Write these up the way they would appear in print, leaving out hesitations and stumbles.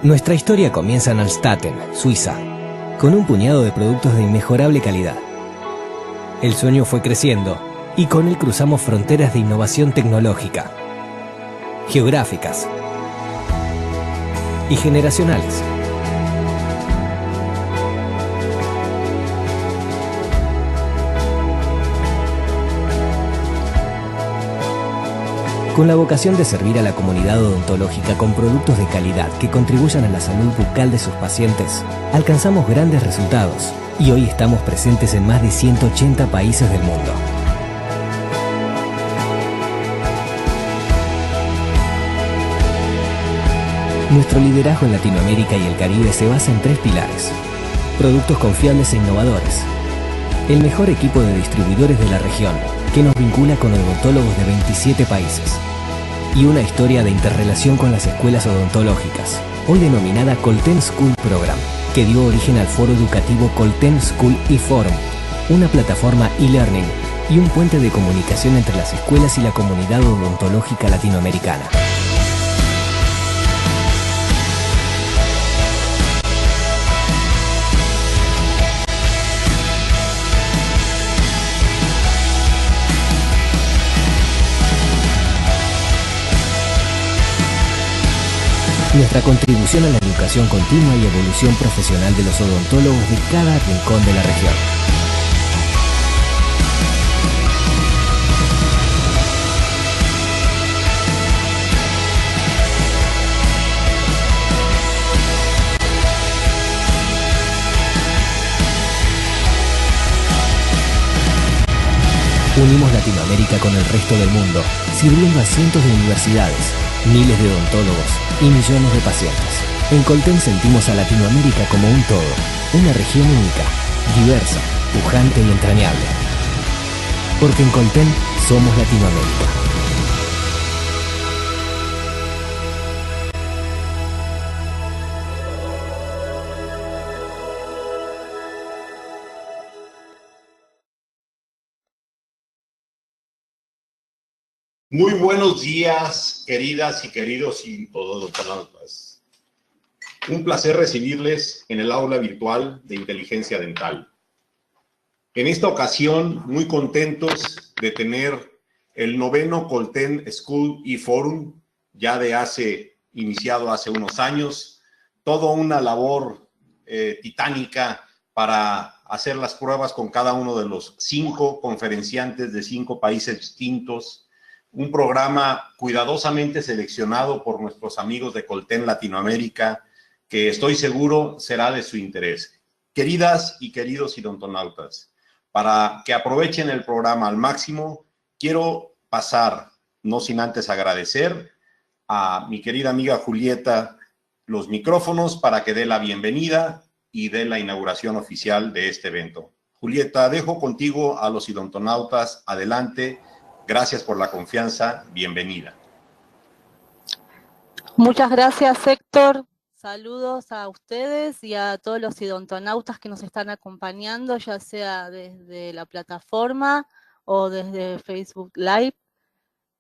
Nuestra historia comienza en Alstaten, Suiza, con un puñado de productos de inmejorable calidad. El sueño fue creciendo y con él cruzamos fronteras de innovación tecnológica, geográficas y generacionales. Con la vocación de servir a la comunidad odontológica con productos de calidad que contribuyan a la salud bucal de sus pacientes, alcanzamos grandes resultados y hoy estamos presentes en más de 180 países del mundo. Nuestro liderazgo en Latinoamérica y el Caribe se basa en 3 pilares: productos confiables e innovadores, el mejor equipo de distribuidores de la región, que nos vincula con odontólogos de 27 países, y una historia de interrelación con las escuelas odontológicas, hoy denominada Colten School Program, que dio origen al foro educativo Colten School y Forum, una plataforma e-learning y un puente de comunicación entre las escuelas y la comunidad odontológica latinoamericana. Nuestra contribución a la educación continua y evolución profesional de los odontólogos de cada rincón de la región. Unimos Latinoamérica con el resto del mundo, sirviendo a cientos de universidades, miles de odontólogos y millones de pacientes. En Colten sentimos a Latinoamérica como un todo, una región única, diversa, pujante y entrañable. Porque en Colten somos Latinoamérica. Muy buenos días, queridas y queridos odontólogos. Un placer recibirles en el aula virtual de Inteligencia Dental. En esta ocasión, muy contentos de tener el 9º Colten School y Forum, ya iniciado hace unos años, toda una labor titánica para hacer las pruebas con cada uno de los 5 conferenciantes de 5 países distintos. Un programa cuidadosamente seleccionado por nuestros amigos de Colten Latinoamérica, que estoy seguro será de su interés. Queridas y queridos odontonautas, para que aprovechen el programa al máximo, quiero pasar, no sin antes agradecer a mi querida amiga Julieta los micrófonos para que dé la bienvenida y dé la inauguración oficial de este evento. Julieta, dejo contigo a los odontonautas. Adelante. Gracias por la confianza. Bienvenida. Muchas gracias, Héctor. Saludos a ustedes y a todos los odontonautas que nos están acompañando, ya sea desde la plataforma o desde Facebook Live.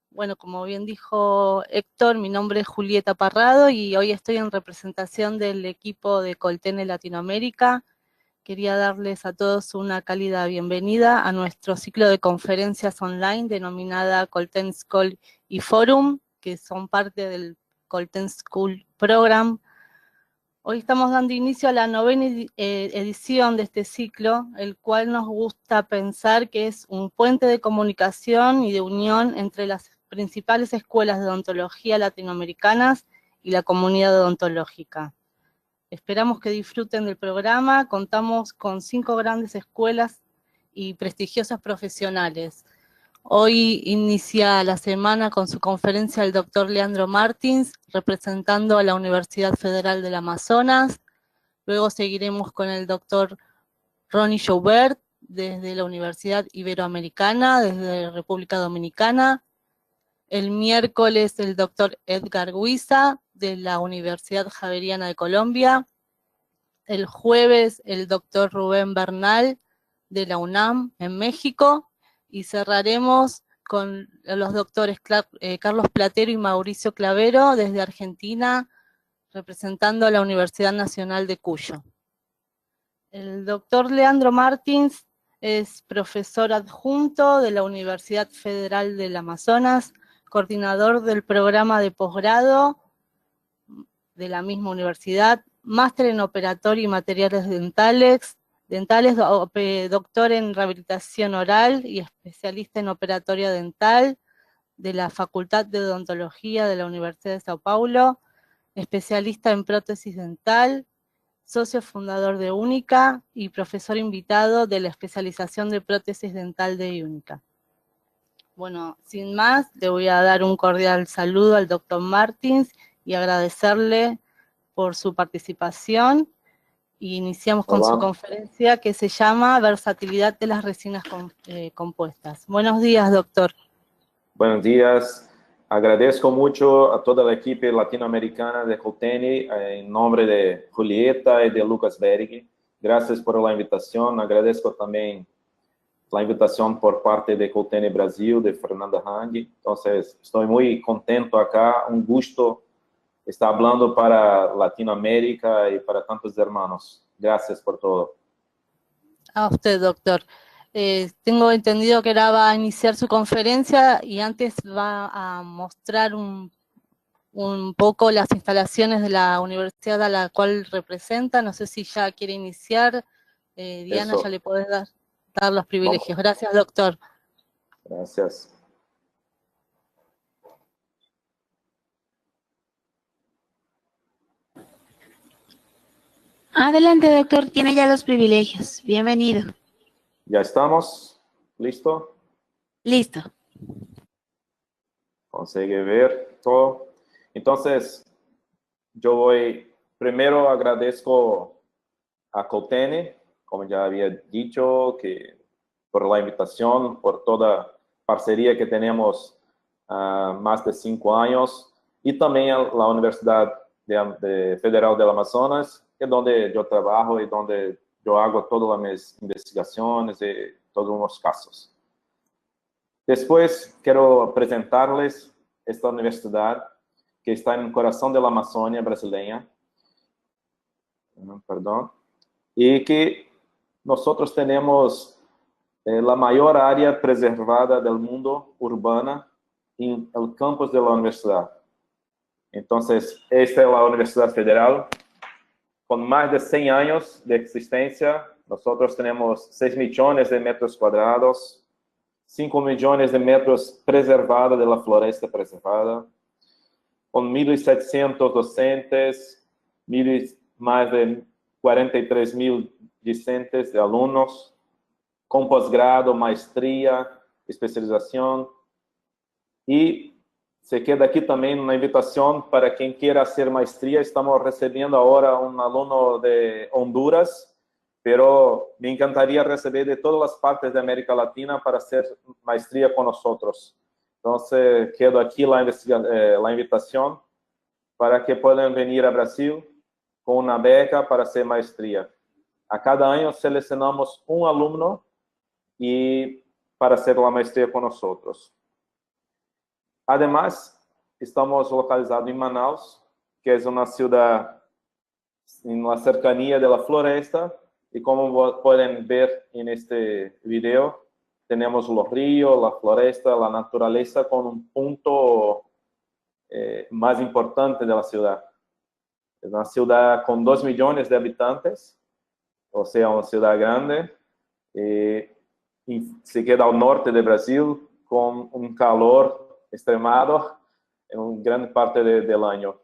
Bueno, como bien dijo Héctor, mi nombre es Julieta Parrado y hoy estoy en representación del equipo de Colten en Latinoamérica. Quería darles a todos una cálida bienvenida a nuestro ciclo de conferencias online denominada Colten School y Forum, que son parte del Colten School Program. Hoy estamos dando inicio a la 9ª edición de este ciclo, el cual nos gusta pensar que es un puente de comunicación y de unión entre las principales escuelas de odontología latinoamericanas y la comunidad odontológica. Esperamos que disfruten del programa. Contamos con 5 grandes escuelas y prestigiosas profesionales. Hoy inicia la semana con su conferencia el doctor Leandro Martins, representando a la Universidad Federal del Amazonas. Luego seguiremos con el doctor Ronnie Joubert, desde la Universidad Iberoamericana, desde República Dominicana. El miércoles el doctor Edgar Huiza, de la Universidad Javeriana de Colombia. El jueves el doctor Rubén Bernal, de la UNAM, en México. Y cerraremos con los doctores Carlos Platero y Mauricio Clavero, desde Argentina, representando a la Universidad Nacional de Cuyo. El doctor Leandro Martins es profesor adjunto de la Universidad Federal del Amazonas, coordinador del programa de posgrado de la misma universidad, máster en operatorio y materiales dentales, doctor en rehabilitación oral y especialista en operatorio dental de la Facultad de Odontología de la Universidad de Sao Paulo, especialista en prótesis dental, socio fundador de Única y profesor invitado de la especialización de prótesis dental de Única. Bueno, sin más, le voy a dar un cordial saludo al doctor Martins y agradecerle por su participación. Y iniciamos con su conferencia que se llama Versatilidad de las resinas compuestas. Buenos días, doctor. Buenos días. Agradezco mucho a toda la equipe latinoamericana de Coltene, en nombre de Julieta y de Lucas Berg. Gracias por la invitación. Agradezco también la invitación por parte de Coltene Brasil, de Fernanda Hang. Entonces, estoy muy contento acá. Un gusto estar hablando para Latinoamérica y para tantos hermanos. Gracias por todo. A usted, doctor. Tengo entendido que ahora va a iniciar su conferencia y antes va a mostrar un poco las instalaciones de la universidad a la cual representa. No sé si ya quiere iniciar. Diana, Eso. ya le podés dar los privilegios. Gracias, doctor. Gracias. Adelante, doctor. Tiene ya los privilegios. Bienvenido. ¿Ya estamos? ¿Listo? Listo. Consigue ver todo. Entonces, yo voy, primero agradezco a Coltene, como ya había dicho, que por la invitación, por toda parcería que tenemos más de 5 años, y también a la Universidad Federal del Amazonas, que es donde yo trabajo y donde yo hago todas mis investigaciones y todos los casos. Después quiero presentarles esta universidad que está en el corazón de la Amazônia brasileña, perdón, y que nosotros tenemos la mayor área preservada del mundo urbana en el campus de la universidad. Entonces, esta es la Universidad Federal, con más de 100 años de existencia. Nosotros tenemos 6 millones de metros cuadrados, 5 millones de metros preservados de la floresta preservada, con 1.700 docentes, más de 43.000 discentes de alumnos, con posgrado, maestría, especialización. Y se queda aquí también una invitación para quien quiera hacer maestría. Estamos recibiendo ahora un alumno de Honduras, pero me encantaría recibir de todas las partes de América Latina para hacer maestría con nosotros. Entonces, quedo aquí la invitación para que puedan venir a Brasil con una beca para hacer maestría. A cada año seleccionamos un alumno y para hacer la maestría con nosotros. Además, estamos localizados en Manaus, que es una ciudad en la cercanía de la floresta, y como pueden ver en este video, tenemos los ríos, la floresta, la naturaleza con un punto más importante de la ciudad. Es una ciudad con 2 millones de habitantes, o sea, una ciudad grande, y se queda al norte de Brasil con un calor extremado en gran parte del año.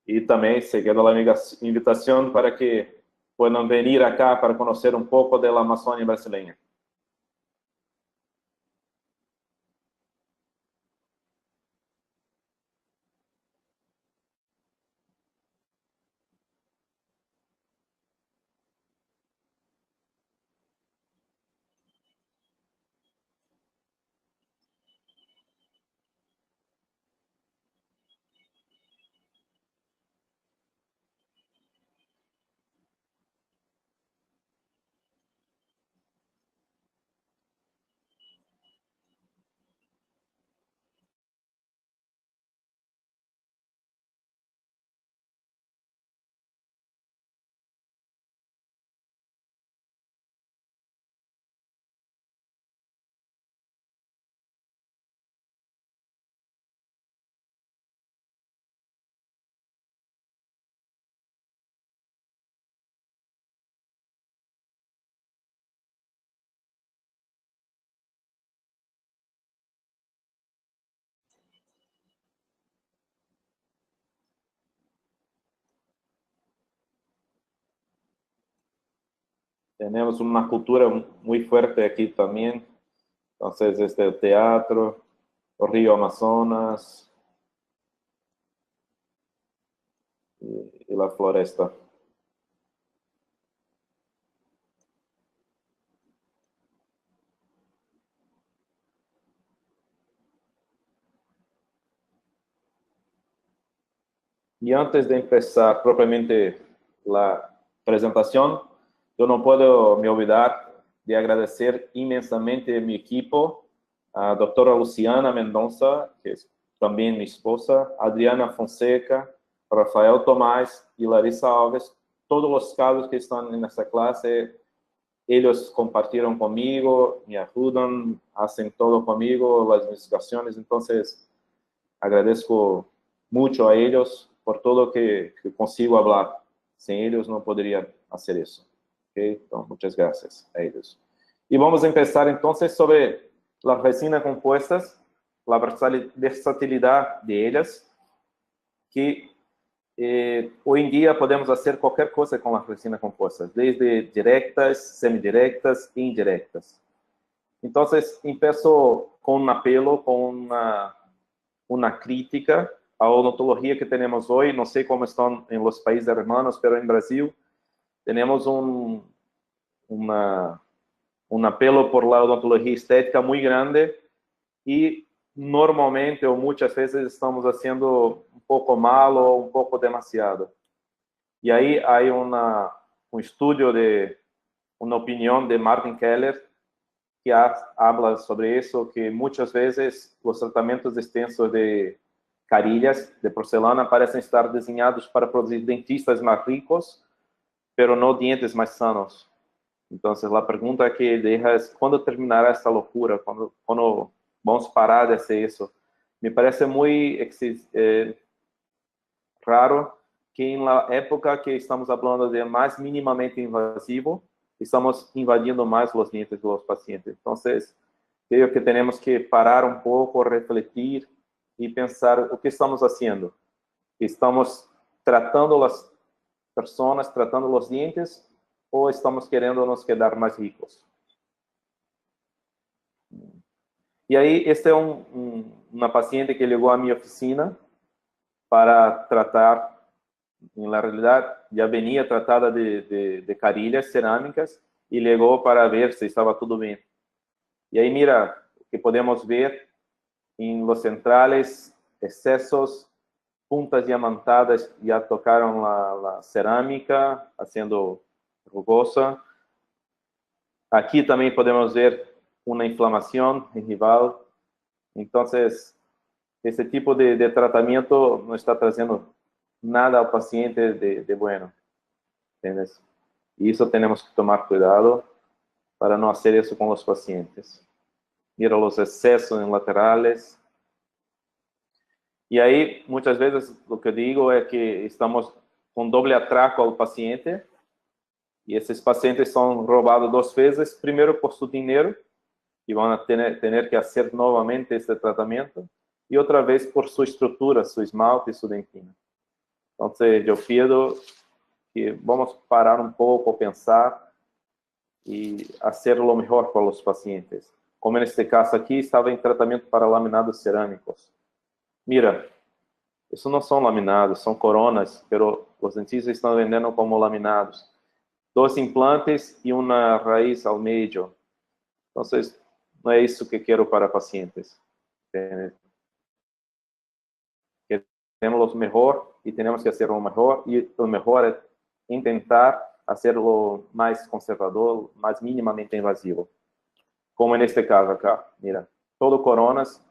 Y también se queda la invitación para que puedan venir acá para conocer un poco de la Amazônia brasileña. tenemos una cultura muy fuerte aquí también. Entonces, el teatro, el río Amazonas y la floresta. Y antes de empezar propiamente la presentación, yo no puedo me olvidar de agradecer inmensamente a mi equipo, a doctora Luciana Mendonça, que es también mi esposa, Adriana Fonseca, Rafael Tomás y Larissa Alves. Todos los casos que están en esta clase, ellos compartieron conmigo, me ayudan, hacen todo conmigo, las investigaciones. Entonces, agradezco mucho a ellos por todo que consigo hablar. Sin ellos no podría hacer eso. ¿Okay? Entonces, muchas gracias a ellos. Y vamos a empezar entonces sobre las resinas compuestas, la versatilidad de ellas, que hoy en día podemos hacer cualquier cosa con las resinas compuestas, desde directas, semidirectas e indirectas. Entonces, empiezo con un apelo, con una crítica a odontología que tenemos hoy. No sé cómo están en los países hermanos, pero en Brasil tenemos un apelo por la odontología estética muy grande y normalmente o muchas veces estamos haciendo un poco mal o un poco demasiado. Y ahí hay un estudio una opinión de Martin Keller que habla sobre eso, que muchas veces los tratamientos extensos de carillas de porcelana parecen estar diseñados para producir dentistas más ricos, pero no dientes más sanos. Entonces, la pregunta que deja es, ¿cuándo terminará esta locura? ¿Cuándo vamos a parar de hacer eso? Me parece muy raro que en la época que estamos hablando de más mínimamente invasivo, estamos invadiendo más los dientes de los pacientes. Entonces, creo que tenemos que parar un poco, refletir y pensar o que estamos haciendo. ¿Estamos tratando las personas, tratando los dientes, o estamos querendo nos quedar más ricos? Y ahí, esta es una paciente que llegó a mi oficina para tratar, en la realidad ya venía tratada de carillas cerámicas y llegó para ver si estaba todo bien. Y ahí mira, que podemos ver en los centrales, excesos, puntas diamantadas ya tocaron la cerámica, haciendo rugosa. Aquí también podemos ver una inflamación gingival. Entonces, este tipo de tratamiento no está trayendo nada al paciente de bueno. ¿Entiendes? Y eso tenemos que tomar cuidado para no hacer eso con los pacientes. Mira los excesos en laterales. Y ahí, muchas veces, lo que digo es que estamos con doble atraco al paciente. Y esses pacientes son robados dos veces. Primero, por su dinero, y van a tener que hacer nuevamente este tratamiento. Y otra vez, por su estructura, su esmalte y su dentina. Entonces, yo pido que vamos a parar un poco, pensar y hacer lo mejor para los pacientes. Como en este caso aquí, estaba en tratamiento para laminados cerámicos. Mira, eso no son laminados, son coronas, pero los dentistas están vendiendo como laminados. 2 implantes y una raíz al medio. Entonces, no es eso que quiero para pacientes. Queremos lo mejor y tenemos que hacerlo mejor. Y lo mejor es intentar hacerlo más conservador, más mínimamente invasivo. Como en este caso acá. Mira, todo coronas,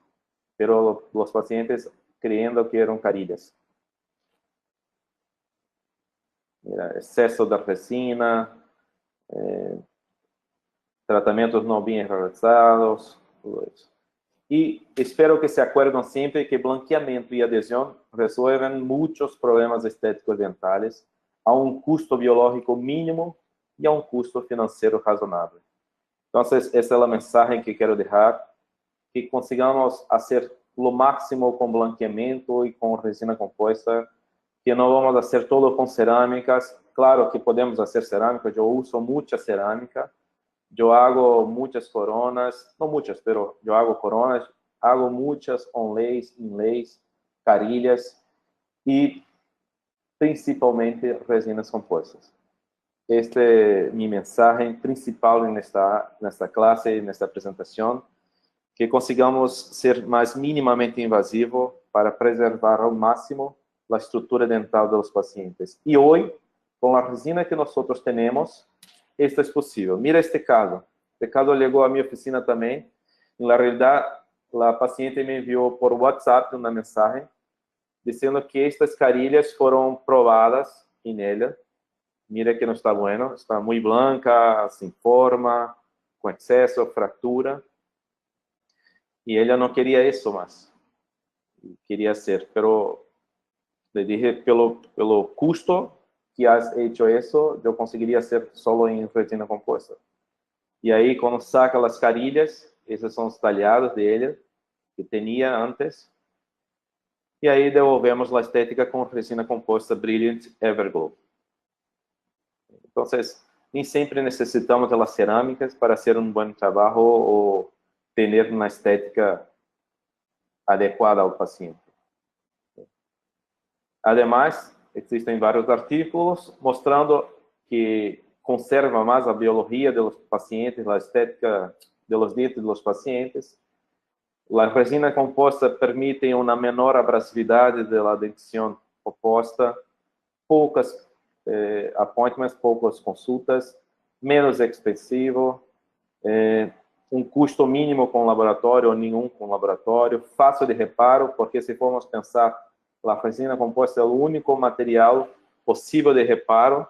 pero los pacientes creyendo que eran carillas. Mira, exceso de resina, tratamientos no bien realizados, todo eso. Y espero que se acuerden siempre que blanqueamiento y adhesión resuelven muchos problemas estéticos dentales a un costo biológico mínimo y a un costo financiero razonable. Entonces, esa es la mensaje que quiero dejar, que consigamos hacer lo máximo con blanqueamiento y con resina compuesta que no vamos a hacer todo con cerámicas. Claro que podemos hacer cerámica, yo uso mucha cerámica, yo hago muchas coronas, no muchas, pero yo hago coronas, hago muchas onlays, inlays, carillas y principalmente resinas compuestas. Este es mi mensaje principal en esta clase, en esta presentación, que consigamos ser más mínimamente invasivo para preservar al máximo la estructura dental de los pacientes. Y hoy, con la resina que nosotros tenemos, esto es posible. Mira este caso. Este caso llegó a mi oficina también. En la realidad, la paciente me envió por WhatsApp una mensaje diciendo que estas carillas fueron probadas en ella. Mira que no está bueno, está muy blanca, sin forma, con exceso, fractura. Y ella no quería eso más. Quería hacer, pero le dije, pelo custo que has hecho eso, yo conseguiría hacer solo en resina compuesta. Y ahí, cuando saca las carillas, esas son los tallados de ella, que tenía antes. Y ahí devolvemos la estética con resina compuesta Brilliant Everglow. Entonces, ni siempre necesitamos de las cerámicas para hacer un buen trabajo o tener una estética adecuada al paciente. Además, existen varios artículos mostrando que conserva más la biología de los pacientes, la estética de los dientes de los pacientes. La resina compuesta permite una menor abrasividad de la dentición oposta, pocas appointments, poucas consultas, menos expensivo, um custo mínimo com laboratório ou nenhum com laboratório, fácil de reparo, porque se formos pensar, a resina composta é o único material possível de reparo,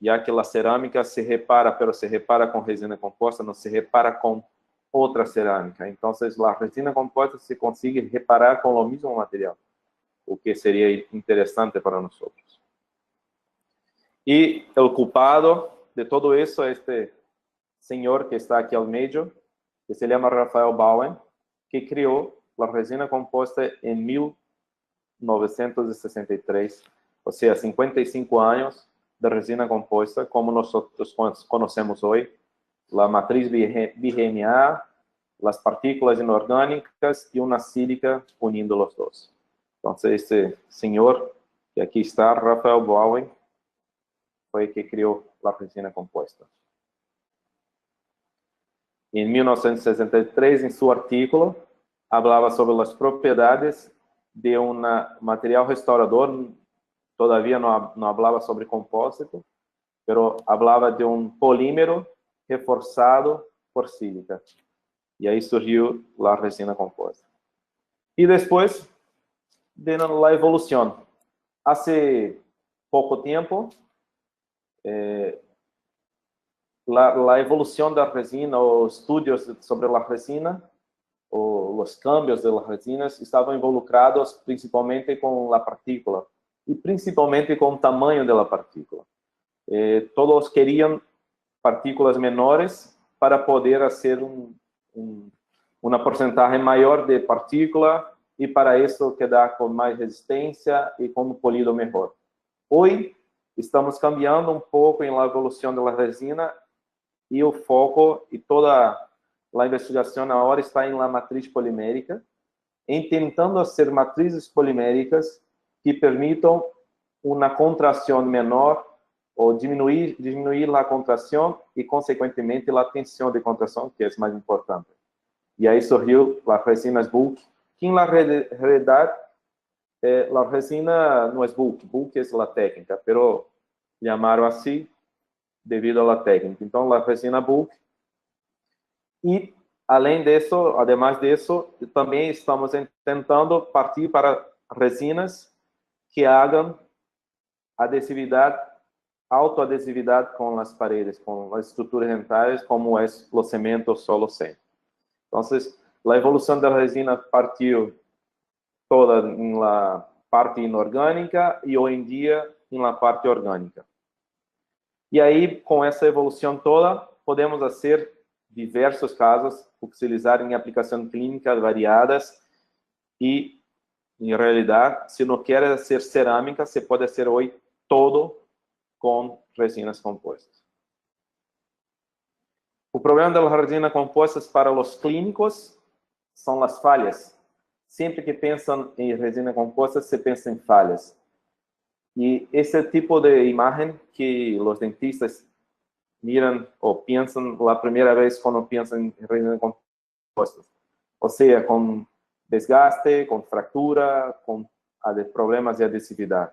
já que a cerâmica se repara, pero se repara com resina composta, não se repara com outra cerâmica. Então, a resina composta se consegue reparar com o mesmo material, o que seria interessante para nós. E o culpado de todo isso é este senhor que está aqui ao meio, que se chama Rafael Bowen, que criou a resina composta em 1963, ou seja, 55 anos de resina composta, como nós conhecemos hoje, a matriz BRMA, as partículas inorgânicas e uma sílica unindo os dois. Então, este senhor que aqui está, Rafael Bowen, foi que criou a resina composta. Em 1963, em seu artículo, falava sobre as propriedades de um material restaurador. Todavia não falava sobre compósito, mas falava de um polímero reforçado por sílica. E aí surgiu a resina composta. E depois, de la evolução. Há pouco tempo, a evolução da resina, os estudos sobre a resina, os cambios das resinas estavam involucrados principalmente com a partícula e principalmente com o tamanho da partícula. Todos queriam partículas menores para poder fazer uma porcentagem maior de partícula e para isso quedar com mais resistência e com um polido melhor. Hoje, estamos cambiando um pouco em la evolução da resina e o foco e toda a investigação agora está em la matriz polimérica, em tentando fazer matrizes poliméricas que permitam uma contração menor ou diminuir a contração e, consequentemente, a tensão de contração, que é mais importante. E aí surgiu as resinas bulk, que na realidade a resina não é bulk é a técnica, pero chamaram assim devido à técnica. Então, a resina bulk. E, además disso, também estamos tentando partir para resinas que hagam autoadesividade com as paredes, com as estruturas dentárias, como é o cemento solo 100. Então, a evolução da resina partiu toda na parte inorgânica e, hoje em dia, na parte orgânica. E aí, com essa evolução toda, podemos fazer diversos casos, utilizar em aplicações clínicas variadas e em realidade, se não quer ser cerâmica, se pode ser hoje todo com resinas compostas. O problema das resinas compostas para os clínicos são as falhas. Sempre que pensam em resina composta, se pensa em falhas. E esse tipo de imagem que os dentistas miram ou pensam a primeira vez quando pensam em resina composta. Ou seja, com desgaste, com fratura, com problemas de adesividade.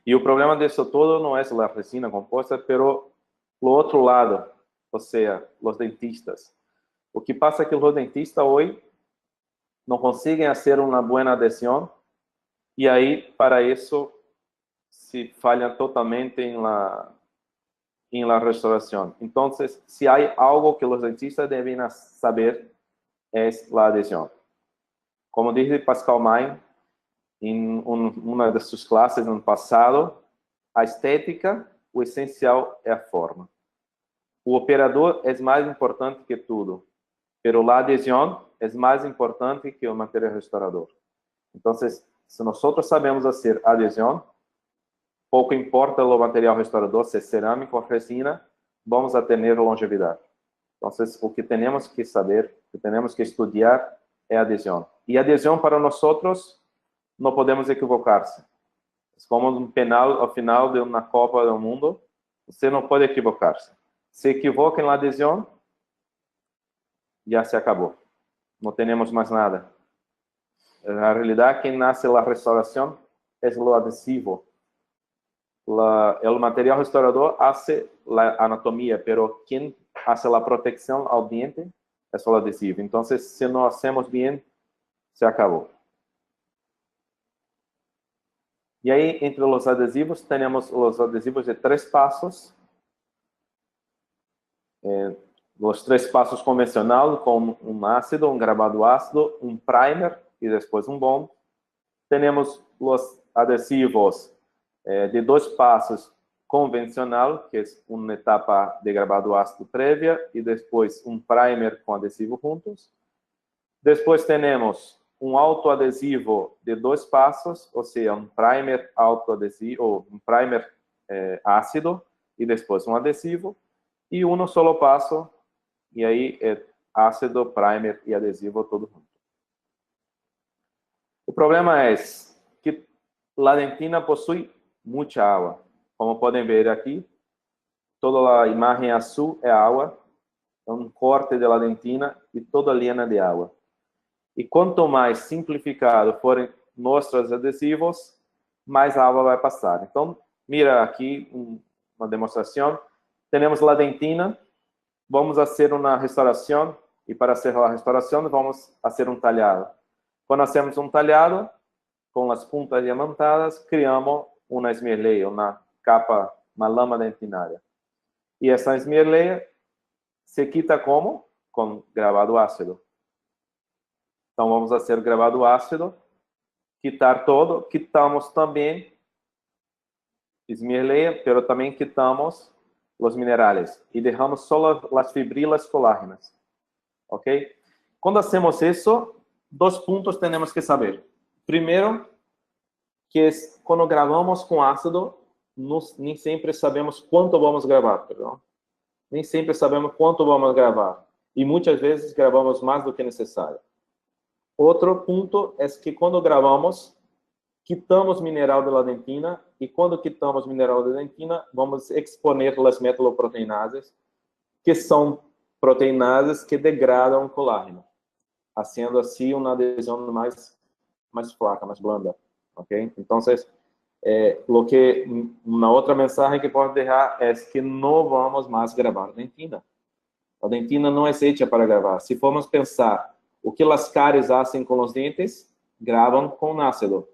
E o problema disso todo não é a resina composta, pero o outro lado, ou seja, os dentistas. O que passa é que os dentistas hoje não conseguem fazer uma boa adesão e aí, para isso, se falha totalmente em la restauração. Então, se há algo que os dentistas devem saber, é a adesão. Como disse Pascal Main, em uma de suas classes no passado, a estética, o essencial é a forma. O operador é mais importante que tudo, pero a adesão é mais importante que o material restaurador. Então, se nós sabemos fazer adesão, pouco importa o material restaurador, se é cerâmica ou resina, vamos a ter longevidade. Então, o que temos que saber, o que temos que estudar é adesão. E adesão para nós não podemos equivocar-se. É como um penal ao final de uma Copa do Mundo, você não pode equivocar-se. Se equivoca na adesão, já se acabou. Não temos mais nada. Na realidade, quem nasce na restauração é o adesivo. O material restaurador faz a anatomia, pero quem faz a proteção ao dente é o adesivo. Então, se não hacemos bem, se acabou. E aí, entre os adesivos, temos os adesivos de 3 passos. Os 3 passos convencionais, com um ácido, um gravado ácido, um primer e depois um bond. Temos os adesivos de 2 passos convencional, que é uma etapa de gravado ácido prévia, e depois um primer com adesivo juntos. Depois temos um autoadesivo de 2 passos, ou seja, um primer autoadesivo, ou um primer ácido, e depois um adesivo, e um solo passo, e aí é ácido, primer e adesivo todo junto. O problema é que a dentina possui muita água. Como podem ver aqui, toda a imagem azul é água, é um corte da dentina e toda a linha de água. E quanto mais simplificado forem nossos adesivos, mais água vai passar. Então, mira aqui uma demonstração. Temos a dentina, vamos fazer uma restauração, e para fazer a restauração, vamos fazer um talhado. Quando hacemos um talhado, com as pontas diamantadas, criamos uma esmerleia, uma capa, uma lama dentinária. E essa esmerleia se quita como? Com gravado ácido. Então, vamos fazer gravado ácido, quitar todo, quitamos também esmerleia, pero também quitamos os minerais e deixamos só as fibrilas colágenas. Ok? Quando hacemos isso, 2 pontos temos que saber. Primeiro, que é quando gravamos com ácido, nem sempre sabemos quanto vamos gravar, perdão. Nem sempre sabemos quanto vamos gravar. E muitas vezes gravamos mais do que necessário. Outro ponto é que quando gravamos, quitamos mineral da dentina, e quando quitamos mineral da dentina, vamos exponer as metaloproteinases, que são proteinases que degradam o colágeno, fazendo assim uma adesão mais fraca, mais blanda. Ok? Então, uma outra mensagem que pode deixar é que não vamos mais gravar dentina. A dentina não é feita para gravar. Se formos pensar o que as cáries fazem com os dentes, gravam com ácido.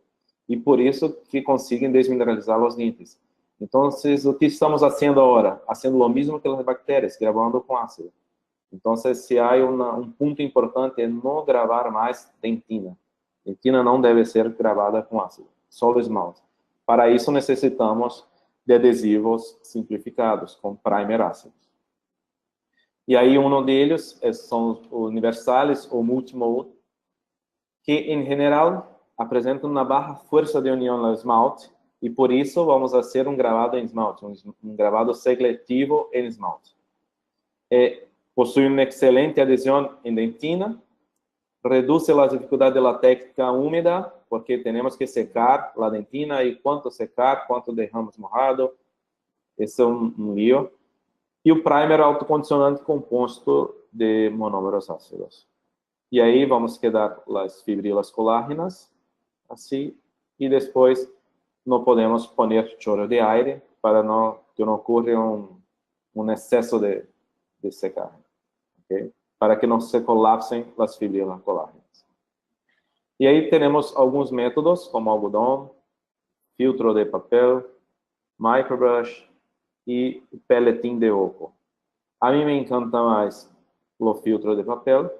E por isso que conseguem desmineralizar os dentes. Então, o que estamos fazendo agora? Fazendo o mesmo que as bactérias, gravando com ácido. Então, se há um ponto importante é não gravar mais dentina. Dentina não deve ser gravada com ácido, só o esmalte. Para isso, necessitamos de adesivos simplificados, com primer ácidos. E aí, um deles são os universais ou multimold, que, em geral, apresentam uma baixa força de união no esmalte e por isso vamos fazer um gravado em esmalte, um gravado seletivo em esmalte. Possui uma excelente adesão em dentina, reduz a dificuldade da técnica úmida, porque temos que secar a dentina e quanto secar, quanto derramos mojado, esse é um lío. E o primer autocondicionante composto de monómeros ácidos. E aí vamos quedar as fibrilas colágenas, assim, e depois não podemos pôr chorro de aire para que não ocorra um excesso de secagem, okay? Para que não se colapsem as fibrilas colágenas. E aí temos alguns métodos, como algodão, filtro de papel, microbrush e pelletim de oco. A mim me encanta mais o filtro de papel,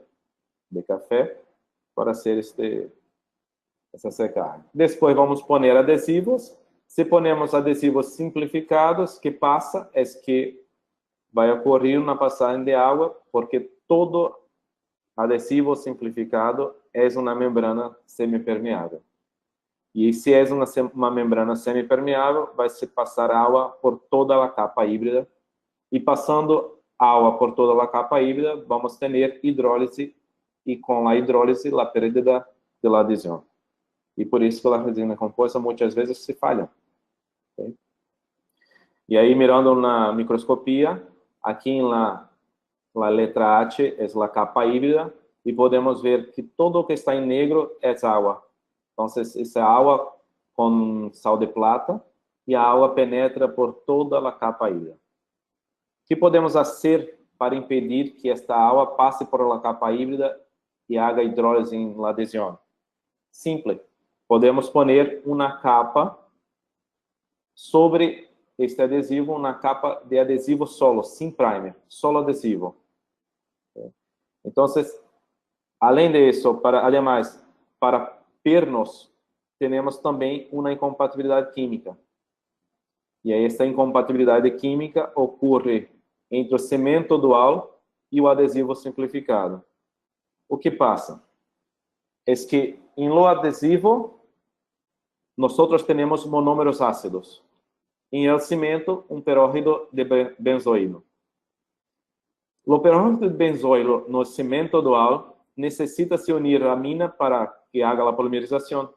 de café, para hacer essa secagem. Depois vamos pôr adesivos. Se ponemos adesivos simplificados, o que passa é que vai ocorrer uma passagem de água, porque todo adesivo simplificado é uma membrana semipermeável. E se é uma membrana semipermeável, vai se passar água por toda a capa híbrida. E passando água por toda a capa híbrida, vamos ter hidrólise, e com a hidrólise, a perda da adesão. E por isso que a resina composta muitas vezes se falha. Okay? E aí, mirando na microscopia, aqui na letra H é a capa híbrida, e podemos ver que tudo o que está em negro é água. Então, essa água com sal de plata, e a água penetra por toda a capa híbrida. O que podemos fazer para impedir que esta água passe por a capa híbrida e haja hidrólise na adesão? Simples. Podemos pôr uma capa sobre este adesivo, uma capa de adesivo solo, sem primer, solo adesivo. Então, além disso, además, para pernos, temos também uma incompatibilidade química. E aí, essa incompatibilidade química ocorre entre o cimento dual e o adesivo simplificado. O que passa? É que em lo adesivo, nós temos monómeros ácidos. Em el cimento, um peróxido de benzoilo. O peróxido de benzoilo no cimento dual necessita se unir a amina para que haga a polimerização.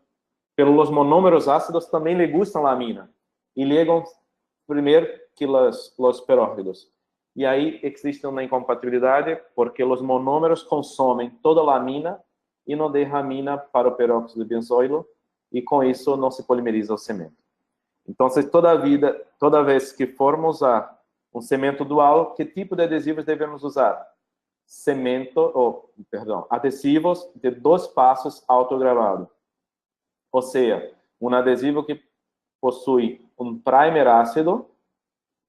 Pero os monómeros ácidos também lhe gustam a amina e ligam primeiro que os peróxidos. E aí existe uma incompatibilidade porque os monómeros consomem toda a amina e não deixam a amina para o peróxido de benzoilo, e com isso não se polimeriza o cimento. Então, toda vez que formos usar um cimento dual, que tipo de adesivos devemos usar? Adesivos de 2 passos autogravado. Ou seja, um adesivo que possui um primer ácido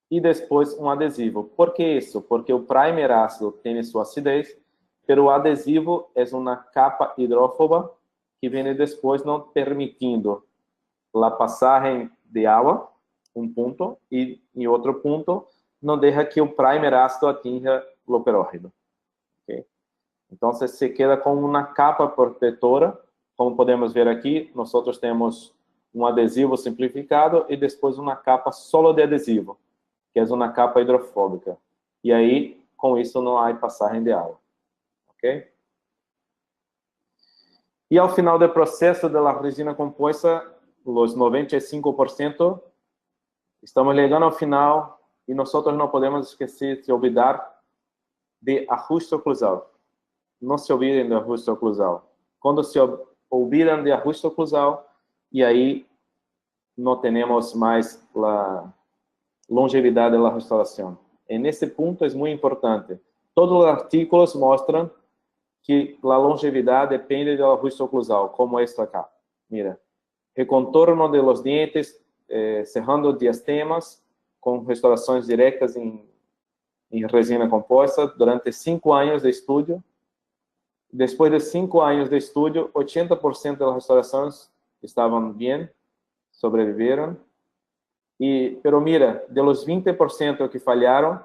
e depois um adesivo. Por que isso? Porque o primer ácido tem sua acidez, pero o adesivo é uma capa hidrófoba que vem depois não permitindo a passagem de água, um ponto, e em outro ponto não deixa que o primer ácido atinja o peróxido. Okay? Então, se queda com uma capa protetora, como podemos ver aqui, nós temos um adesivo simplificado e depois uma capa solo de adesivo, que é uma capa hidrofóbica. E aí, com isso, não há passagem de água. Ok? E ao final do processo da resina composta, os 95%, estamos chegando ao final e nós não podemos esquecer de olvidar de ajuste oclusal. Não se olvidem de ajuste oclusal. Quando se olvidam de ajuste oclusal, e aí não temos mais a longevidade da restauração. E nesse ponto é muito importante. Todos os artigos mostram que a longevidade depende do ajuste oclusal, como este acá. Mira, recontorno de los dientes, cerrando diastemas, com restaurações diretas em resina composta, durante 5 anos de estudo. Depois de 5 anos de estudo, 80% das restaurações estavam bem, sobreviveram. Pero mira, de los 20% que falharam,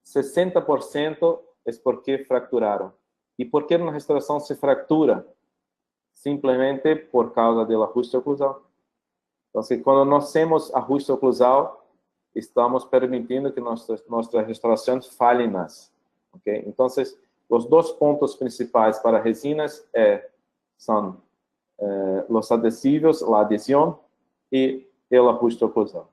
60% é porque fracturaram. E por que uma restauração se fractura? simplesmente por causa do ajuste oclusal. Então, quando nós temos ajuste oclusal, estamos permitindo que nossas restaurações falhem mais. Okay? Então, os dois pontos principais para resinas são os adesivos, a adesão e o ajuste oclusal.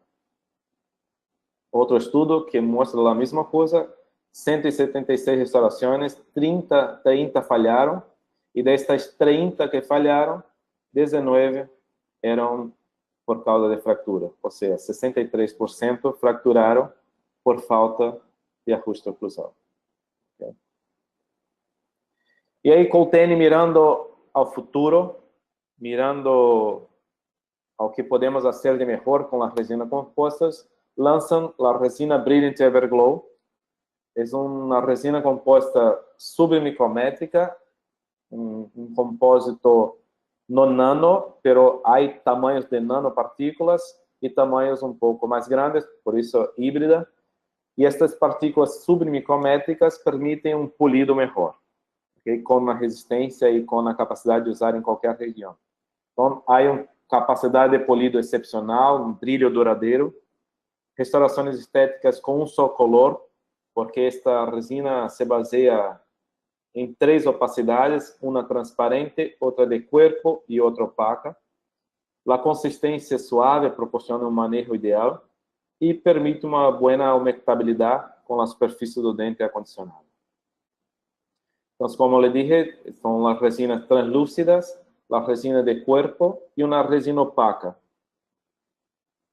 Outro estudo que mostra a mesma coisa, 176 restaurações, 30 falharam, e destas 30 que falharam, 19 eram por causa de fratura, ou seja, 63% fraturaram por falta de ajuste oclusal. Okay? E aí, Coltene, mirando ao futuro, mirando ao que podemos fazer de melhor com as resinas compostas, lançam a resina Brilliant Everglow. É uma resina composta submicrométrica, um compósito no nano, pero há tamanhos de nanopartículas e tamanhos um pouco mais grandes, por isso híbrida. E estas partículas submicrométricas permitem um polido melhor, okay? Com a resistência e com a capacidade de usar em qualquer região. Então, há uma capacidade de polido excepcional, um brilho duradouro, restaurações estéticas com um só color, porque esta resina se baseia em 3 opacidades, uma transparente, outra de corpo e outra opaca. A consistência suave proporciona um manejo ideal e permite uma boa umectabilidade com a superfície do dente acondicionada. Então, como eu disse, são as resinas translúcidas, a resina de corpo e uma resina opaca.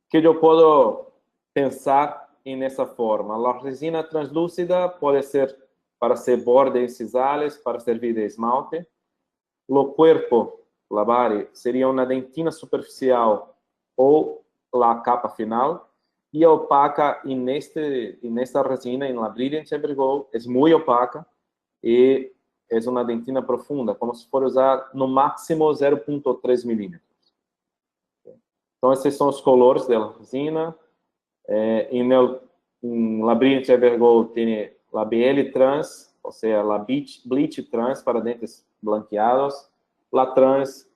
Que eu posso pensar nessa forma? A resina translúcida pode ser para ser bordes incisales, para servir de esmalte. O corpo, la base, seria uma dentina superficial ou a capa final. E a opaca nesta resina, na Brilliant Everglow, é muito opaca e é uma dentina profunda, como se for usar no máximo 0,3 milímetros. Então, esses são os colores da resina. Na Brilliant Everglow tem a BL Trans, ou seja, a Bleach Trans para dentes blanqueados, a Trans,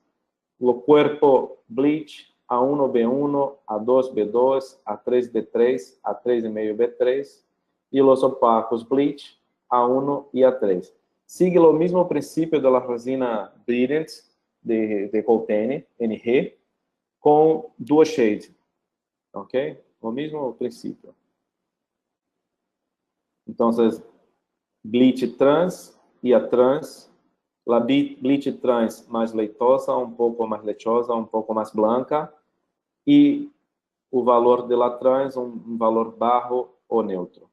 o corpo Bleach, A1B1, A2B2, A3B3, A3,5B3, e os opacos Bleach, A1 e A3. Sigue o mesmo princípio da resina Brilliant de Coltene, NG, com 2 shades, ok? O mesmo princípio. Então, Bleach Trans e a Trans. A Bleach Trans mais leitosa, um pouco mais lechosa, um pouco mais branca. E o valor de la Trans, um valor baixo ou neutro.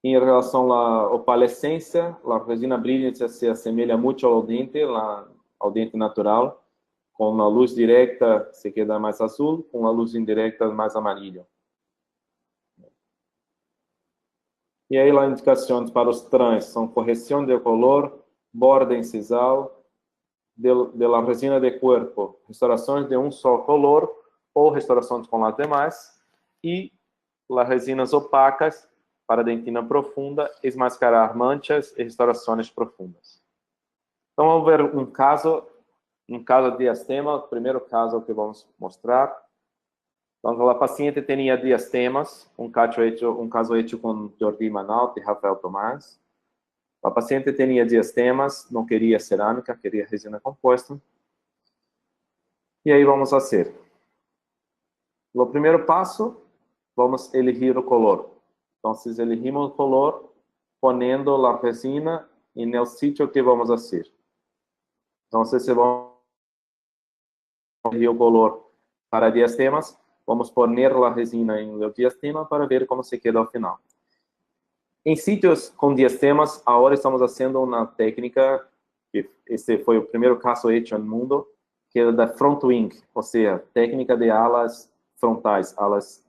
Em relação à opalescência, a resina Brilliant se assemelha muito ao dente natural. Com a luz direta se queda mais azul, com a luz indireta mais amarillo. E aí, as indicações para os trans são correção de color, borda incisal, de la resina de corpo, restaurações de um só color ou restaurações com as demais, e as resinas opacas para dentina profunda, esmascarar manchas e restaurações profundas. Então, vamos ver um caso de diastema, o primeiro caso que vamos mostrar. Então, a paciente tinha diastemas, um caso hecho com Jordi Manaut e Rafael Tomás. A paciente tinha diastemas, não queria cerâmica, queria resina composta. E aí vamos fazer. No primeiro passo, vamos elegir o color. Então, elegimos o color, ponendo a resina no sítio que vamos fazer. Então, se vamos elegir o color para diastemas, vamos poner a resina em o diastema para ver como se queda ao final. Em sítios com diastemas, agora estamos fazendo uma técnica, que esse foi o primeiro caso hecho no mundo, que é da front wing, ou seja, técnica de alas frontais, alas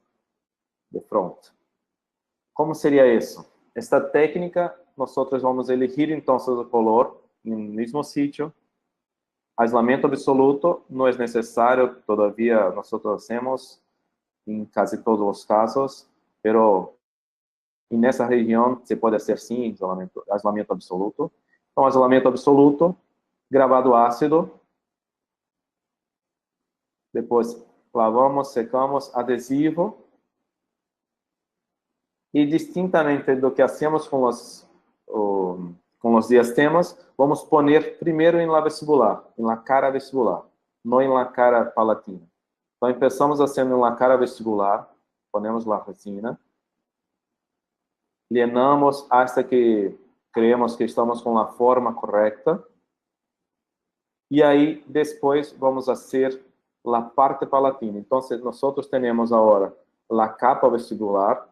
de front. Como seria isso? Esta técnica, nós vamos elegir então o color no mesmo sítio. Aislamento absoluto não é necessário, todavia nós hacemos em quase todos os casos, pero nessa região se pode fazer sim isolamento absoluto. Então, isolamento absoluto, Gravado ácido. Depois lavamos, secamos, adesivo. E distintamente do que hacemos com os diastemas, vamos poner primeiro em la vestibular, em la cara vestibular, não em la cara palatina. Então, começamos haciendo em la cara vestibular, ponemos la resina, llenamos hasta que creemos que estamos com a forma correta, e aí depois vamos fazer a parte palatina. Então, nós temos agora a capa vestibular,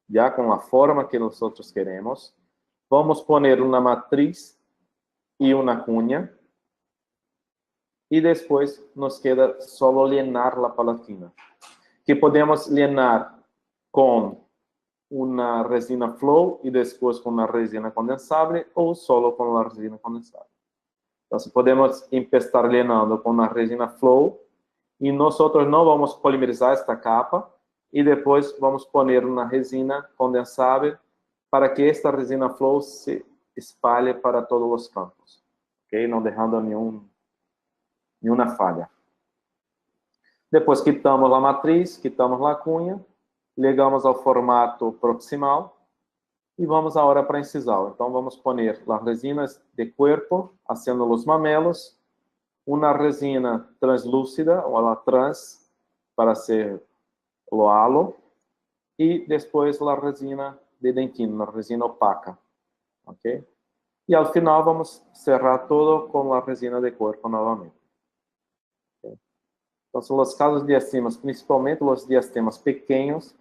já com a forma que nós queremos. Vamos poner uma matriz e uma cunha. E depois nos queda só llenar a palatina, que podemos llenar com uma resina flow e depois com uma resina condensável ou solo com a resina condensável. Então, podemos empezar llenando com a resina flow e nós não vamos polimerizar esta capa e depois vamos poner uma resina condensável para que esta resina flow se espalhe para todos os campos, ok? Não deixando nenhuma falha. Depois quitamos a matriz, quitamos a cunha, ligamos ao formato proximal e vamos agora para incisal. Então vamos poner as resinas de corpo, haciendo os mamelos, uma resina translúcida, ou a trans, para ser o halo, e depois a resina de dentino, a resina opaca. Ok? E ao final vamos cerrar todo com a resina de corpo novamente. Okay? Então, os casos de diastemas, principalmente os diastemas pequenos,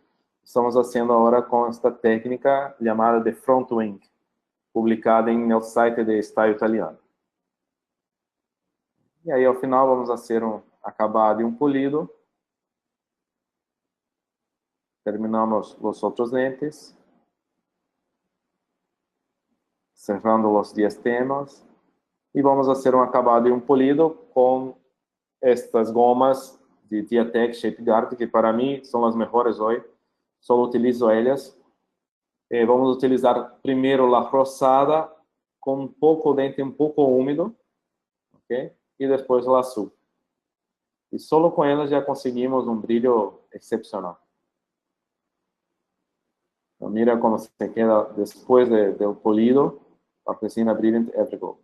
estamos fazendo agora com esta técnica chamada de front wing, publicada no site de Style Italiano. E aí, ao final, vamos fazer um acabado e um polido. Terminamos os outros dentes. Cerrando os diastemas. E vamos fazer um acabado e um polido com estas gomas de Diatec Shape Guard, que para mim são as melhores hoje. Só utilizo elas. Vamos utilizar primeiro a rosada com um pouco dente um pouco úmido. Ok? E depois o azul. E só com elas já conseguimos um brilho excepcional. Então, mira como se queda depois do polido, a resina Brilliant Everglow.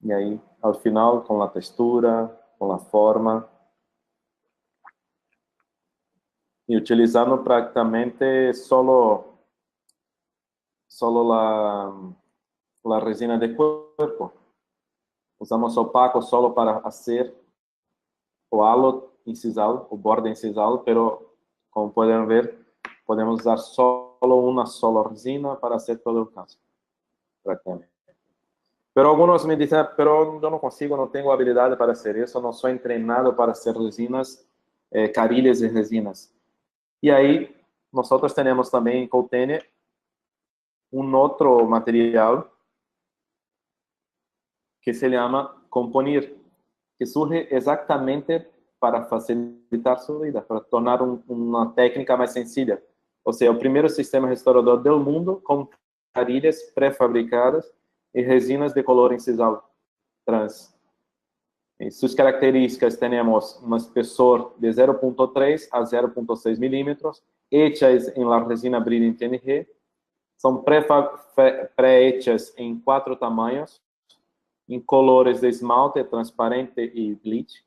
E aí, ao final, com a textura, com a forma. E utilizando praticamente solo la resina de cuerpo. Usamos opaco solo para fazer o halo incisal, o borde incisal, pero como pueden ver, podemos usar solo una sola resina para hacer todo el caso. Prácticamente. Pero algunos me dicen, pero yo no consigo, no tengo habilidad para hacer eso, no soy entrenado para hacer resinas, carillas de resinas. Y ahí nosotros tenemos también en Coutene un otro material que se llama Componir, que surge exactamente para facilitar su vida, para tornar uma técnica mais sencilla. Ou seja, o primeiro sistema restaurador do mundo com carilhas pré-fabricadas e resinas de color incisal trans. Em suas características, temos um espessor de 0.3 a 0.6 milímetros, hechas em la resina Brilliant NG, são pré-hechas em 4 tamanhos, em colores de esmalte, transparente e bleach.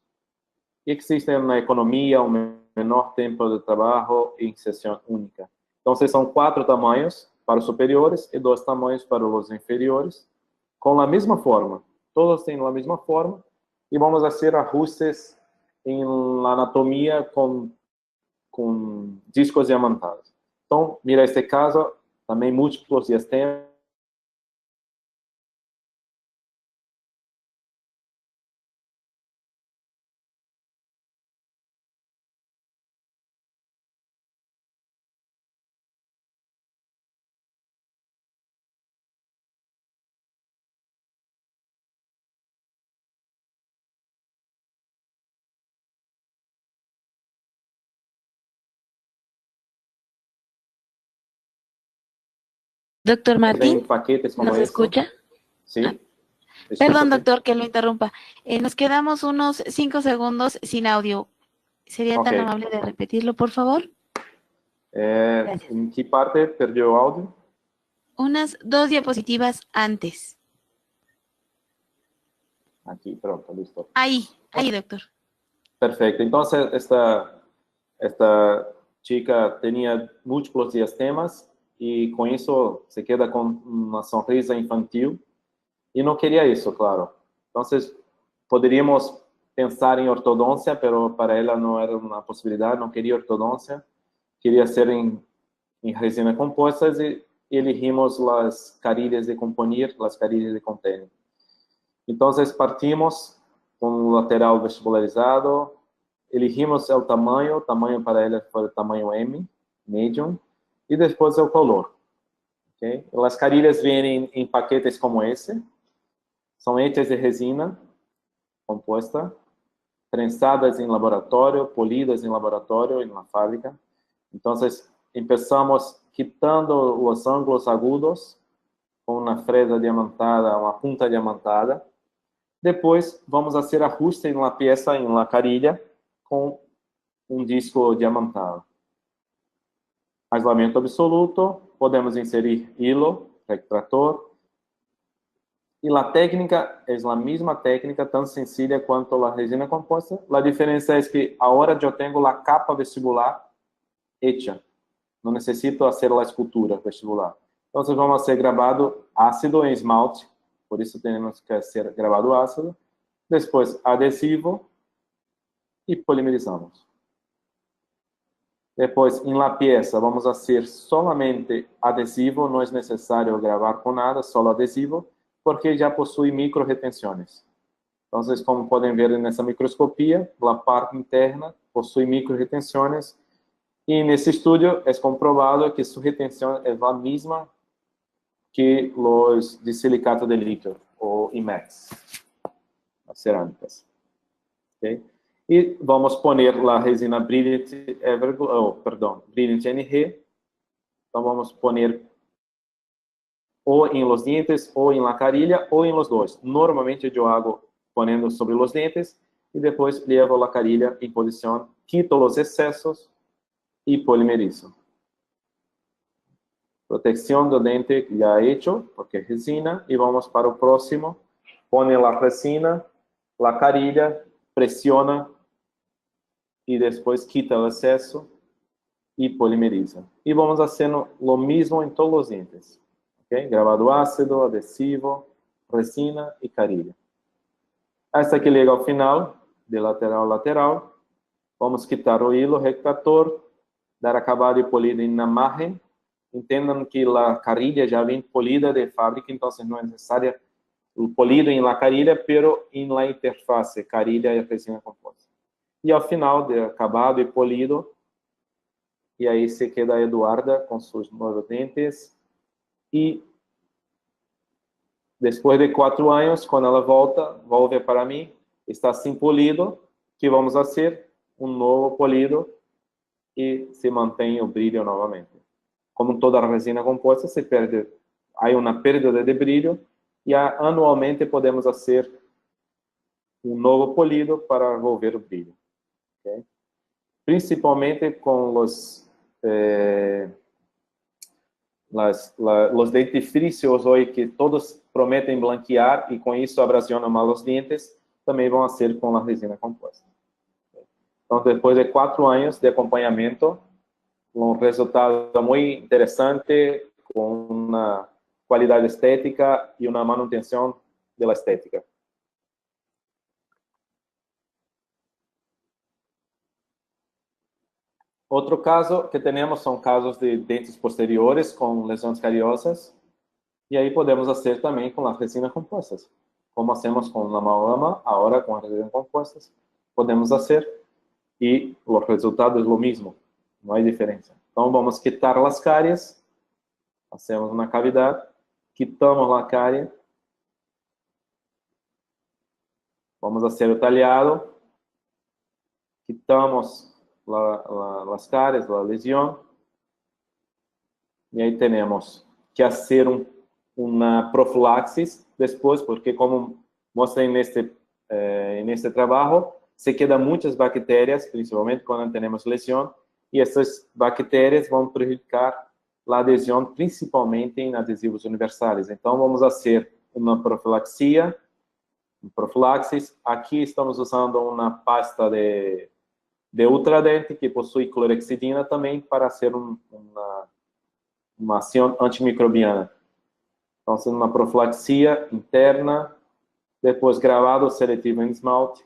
Existem na economia um menor tempo de trabalho e inserção única. Então, são 4 tamanhos para os superiores e 2 tamanhos para os inferiores, com a mesma forma. Todos têm a mesma forma e vamos fazer ajustes em anatomia com discos diamantados. Então, mira este caso, também múltiplos diastemas, Doctor Vem Martín, paquetes como ¿nos este. escucha? Sí. Perdón, Escúchate. doctor, que lo interrumpa. Nos quedamos unos 5 segundos sin audio. ¿Sería tan Ok. amable de repetirlo, por favor? Gracias. Em que parte perdeu o áudio? Unas 2 diapositivas antes. Aqui, pronto, listo. Ahí, doctor. Perfecto. Entonces, esta chica tenía múltiplos diastemas y con eso se queda con una sonrisa infantil y no quería eso, claro. Entonces, podríamos pensar en ortodoncia, pero para ella no era una posibilidad, no quería ortodoncia, quería ser en resina compuestas y elegimos las carillas de componir, las carillas de container. Entonces, partimos com o lateral vestibularizado, elegimos o tamanho para ela foi o tamanho M, medium, e depois o color. Okay? As carilhas vêm em paquetes como esse, são hechas de resina composta, prensadas em laboratório, polidas em laboratório, na fábrica. Então, começamos quitando os ângulos agudos com uma fresa diamantada, uma punta diamantada. Depois, vamos fazer ajuste em uma peça, em uma carilha, com um disco diamantado. Aislamento absoluto, podemos inserir hilo, retrator. E a técnica é a mesma técnica, tão sencilla quanto a resina composta. A diferença é que agora eu tenho a capa vestibular hecha. Não necessito fazer a escultura vestibular. Então, vamos fazer gravado ácido em esmalte. Por isso, temos que ser gravado ácido. Depois, adesivo e polimerizamos. Depois, em la pieza, vamos fazer solamente adesivo. Não é necessário gravar com nada, só adesivo, porque já possui micro retenções. Então, como podem ver nessa microscopia, a parte interna possui micro retenções. E nesse estudo é comprovado que sua retenção é a mesma que os de silicato de líquido, ou IMEX, as cerâmicas. Okay? E vamos poner a resina Brilliant Brilliant NG. Então, vamos poner ou em los dientes, ou em la carilha, ou em los dois. Normalmente, eu hago ponendo sobre los dientes e depois levo a carilha em posição, quito os excessos e polimerizo. Protección do dente ya hecho, porque es resina, y vamos para el próximo. Pone la resina, la carilla, presiona y después quita el exceso y polimeriza. Y vamos haciendo lo mismo en todos los dientes. ¿Okay? Grabado ácido, adhesivo, resina y carilla. Hasta que llega al final, de lateral a lateral, vamos quitar el hilo retractor, dar acabado y polido en la margen. Entendam que a carilha já vem polida de fábrica, então não é necessário o polido em la carilha, pero em la interface carilha e resina composta. E ao final de acabado e polido, e aí se queda a Eduarda com seus novos dentes. E depois de 4 anos, quando ela volta para mim, está sem polido, que vamos fazer um novo polido e se mantém o brilho novamente. Como toda a resina composta, se perde, há uma perda de brilho e anualmente podemos fazer um novo polido para volver o brilho. Okay? Principalmente com os dentifrícios hoje que todos prometem blanquear e com isso abrasionam mal os dentes, também vão ser com a resina composta. Então, depois de 4 anos de acompanhamento, um resultado muito interessante, com uma qualidade estética e uma manutenção da estética. Outro caso que temos são casos de dentes posteriores com lesões cariosas, e aí podemos fazer também com as resinas compostas. Como fazemos com a Mauama, agora com as resinas compostas, podemos fazer, e o resultado é o mesmo. Não há diferença. Então, vamos quitar as cáries. Fazemos uma cavidade. Quitamos a cárie. Vamos fazer o talhado. Quitamos as cáries, a lesão. E aí temos que fazer uma profilaxis depois, porque como mostrei neste trabalho, se quedam muitas bactérias, principalmente quando temos lesão, e essas bactérias vão prejudicar a adesão, principalmente em adesivos universais. Então, vamos fazer uma profilaxia, profilaxis. Aqui estamos usando uma pasta de ultradente que possui clorexidina também para ser uma ação antimicrobiana. Então, sendo uma profilaxia interna, depois gravado seletivo em esmalte,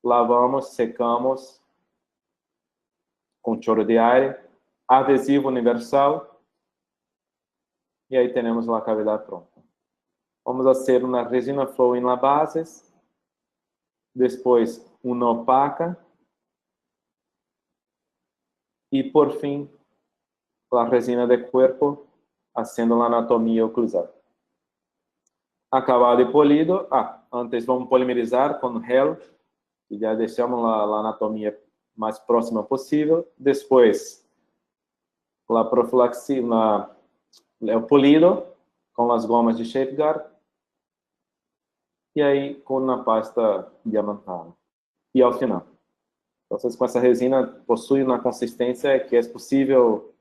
lavamos, secamos com chorro de ar, adesivo universal, e aí temos a cavidade pronta. Vamos fazer uma resina flow em la base, depois uma opaca, e por fim, a resina de corpo, fazendo a anatomia oclusal. Acabado e polido, antes vamos polimerizar com gel, e já deixamos a anatomia mais próxima possível. Depois, a profilaxia, o polido com as gomas de safeguard, e aí com a pasta diamantada. E ao final. Então, com essa resina possui uma consistência que é possível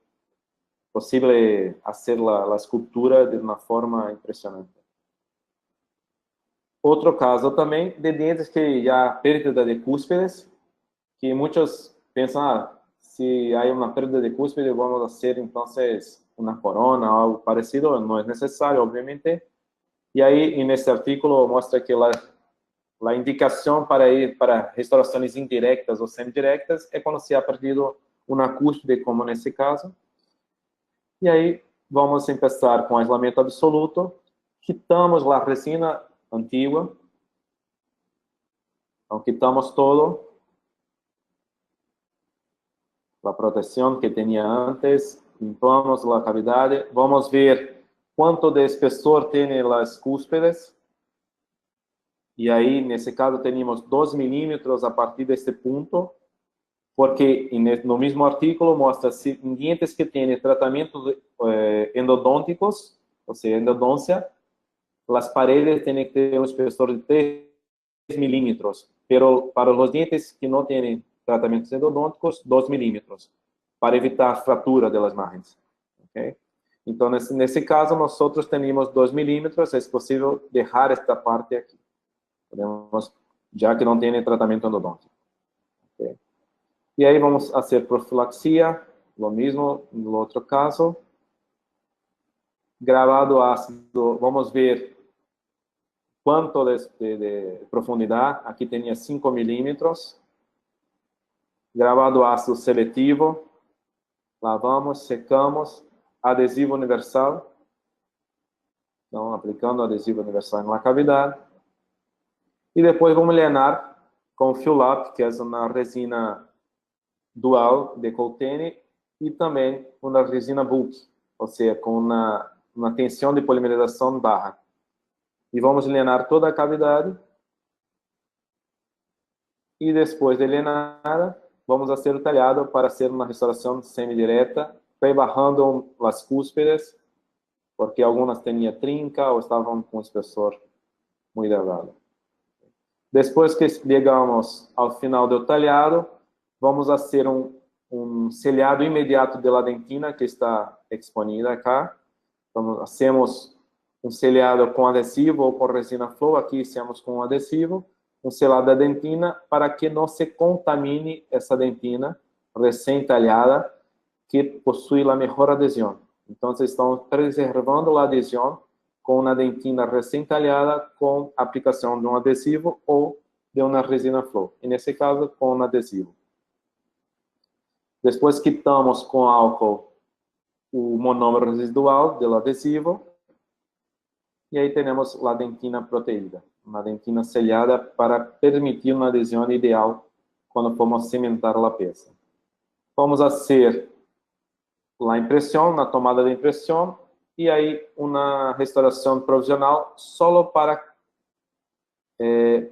fazer a escultura de uma forma impressionante. Outro caso também de dentes que já perda de cúspides, que muitos pensam, se há uma perda de cúspide, vamos fazer então uma corona ou algo parecido, não é necessário, obviamente. E aí, nesse artículo, mostra que a indicação para ir para restaurações indiretas ou semidiretas é quando se ha perdido uma cúspide, como nesse caso. E aí, vamos começar com aislamento absoluto. Quitamos a resina antiga. Então, quitamos todo. A proteção que tinha antes. Limpamos a cavidade. Vamos ver quanto de espessor tem as cúspides. E aí, nesse caso, temos 2 milímetros a partir deste ponto, porque no mesmo artículo mostra se em dentes que têm tratamentos endodônticos, ou seja, endodôncia, as paredes têm que ter um espessor de 3 milímetros, mas para os dentes que não têm tratamentos endodônticos, 2 milímetros, para evitar a fratura das margens. Okay? Então, nesse caso, nós temos 2 milímetros, é possível deixar esta parte aqui. Podemos, já que não tem tratamento endodôntico. Okay. E aí vamos fazer profilaxia, lo mesmo no outro caso. Gravado ácido, vamos ver quanto de profundidade. Aqui tinha 5 milímetros. Gravado ácido seletivo. Lavamos, secamos. Adesivo universal. Então, aplicando adesivo universal na cavidade. E depois vamos lenar com Fiolap, que é uma resina dual de Coltene, e também uma resina bulk, ou seja, com uma tensão de polimerização barra. E vamos lenar toda a cavidade. E depois de lenada, vamos fazer o talhado para ser uma restauração semidireta, rebarrando as cúspides, porque algumas tinham trinca ou estavam com espessor muito elevado. Depois que chegamos ao final do talhado, vamos fazer um selhado imediato da dentina que está exponida cá. Então, hacemos um selhado com adesivo ou com resina flow. Aqui hacemos com adesivo, um selado da dentina para que não se contamine essa dentina recém-talhada que possui a melhor adesão. Então, estamos preservando a adesão com uma dentina recém-talhada com aplicação de um adesivo ou de uma resina flow. E nesse caso, com um adesivo. Depois quitamos com álcool o monômero residual do adesivo. E aí temos a dentina proteída. Uma dentina selhada para permitir uma adesão ideal quando formos cimentar a peça. Vamos fazer a impressão, na tomada de impressão, e aí uma restauração provisional só para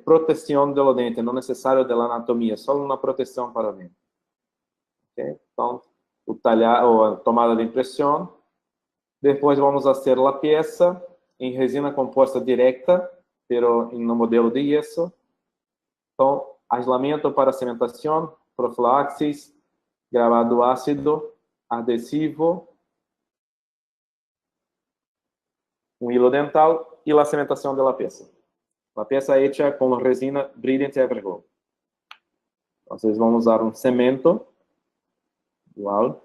proteção do dente, não necessário da anatomia, só uma proteção para o dente. Okay? Então, a tomada de impressão, Depois vamos fazer a peça em resina composta direta, pero no modelo de yeso. Então, aislamento para cimentação, profilaxis, gravado ácido, adesivo, um hilo dental e a cimentação da peça. A peça é hecha com resina Brilliant Everglow. Então, vamos usar um cemento igual.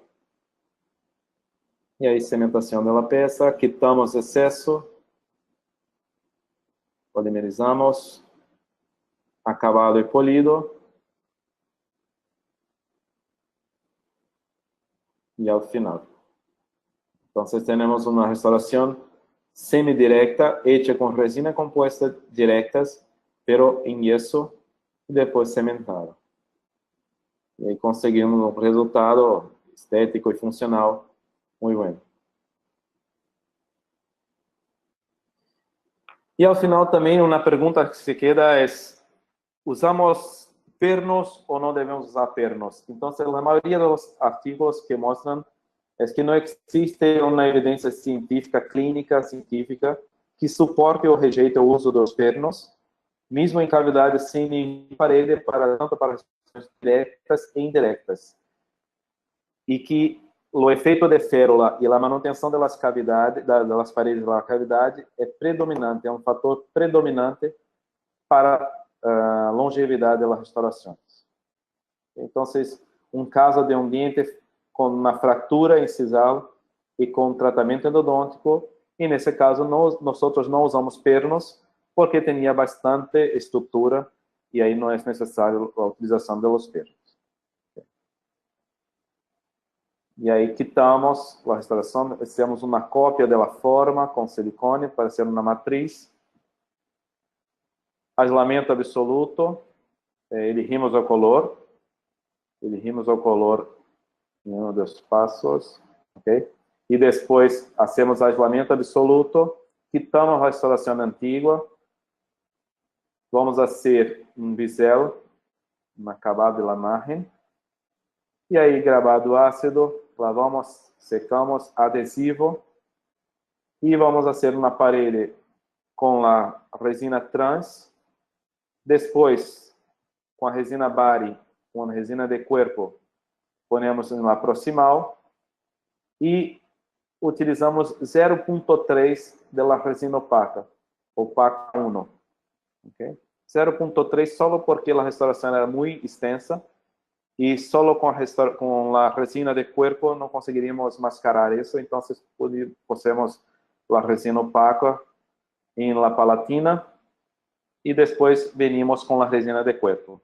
E aí, cimentação da peça, quitamos excesso, polimerizamos, acabado e polido. E ao final. Então, temos uma restauração semidirecta, hecha com resina composta directas, pero em yeso, e depois cementada. E aí conseguimos um resultado estético e funcional muito bom. E ao final também uma pergunta que se queda é: usamos pernos ou não devemos usar pernos? Então, a maioria dos artigos que mostram é que não existe uma evidência científica, clínica, científica, que suporte ou rejeite o uso dos pernos, mesmo em cavidades sem parede, tanto para respostas diretas e indiretas. E que o efeito de férula e a manutenção das cavidades, das paredes da cavidade é predominante, é um fator predominante para a longevidade das restaurações. Então, um caso de um dente com uma fratura incisal e com tratamento endodôntico, e nesse caso nós não usamos pernos porque tinha bastante estrutura e aí não é necessário a utilização dos pernos. E aí quitamos a restauração, fizemos uma cópia da forma com silicone para ser uma matriz. Aislamento absoluto, elegimos o color em um dos passos, ok? E depois hacemos aislamento absoluto, quitamos a restauração antiga, vamos fazer um bisel, um acabado de imagen, e aí gravado ácido, lavamos, secamos, adesivo, e vamos fazer uma parede com a resina trans, depois com a resina bari, com a resina de corpo, ponemos uma proximal e utilizamos 0.3 da resina opaca 1. Okay? 0.3 só porque a restauração era muito extensa e só com a resina de corpo não conseguiríamos mascarar isso, então pusemos a resina opaca em la palatina e depois venimos com a resina de corpo.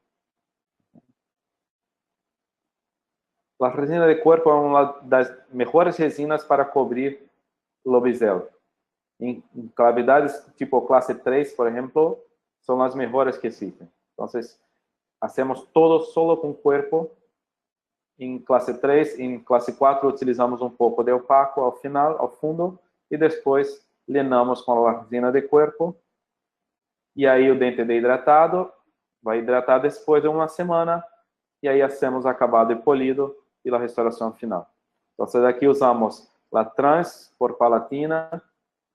A resina de corpo é uma das melhores resinas para cobrir o bisel. Em cavidades tipo classe 3, por exemplo, são as melhores que existem. Então, hacemos todo solo com corpo em classe 3. Em classe 4, utilizamos um pouco de opaco ao fundo, e depois linamos com a resina de corpo. E aí o dente hidratado vai hidratar depois de uma semana, e aí hacemos acabado e polido e a restauração final. Então, aqui usamos a trans por palatina,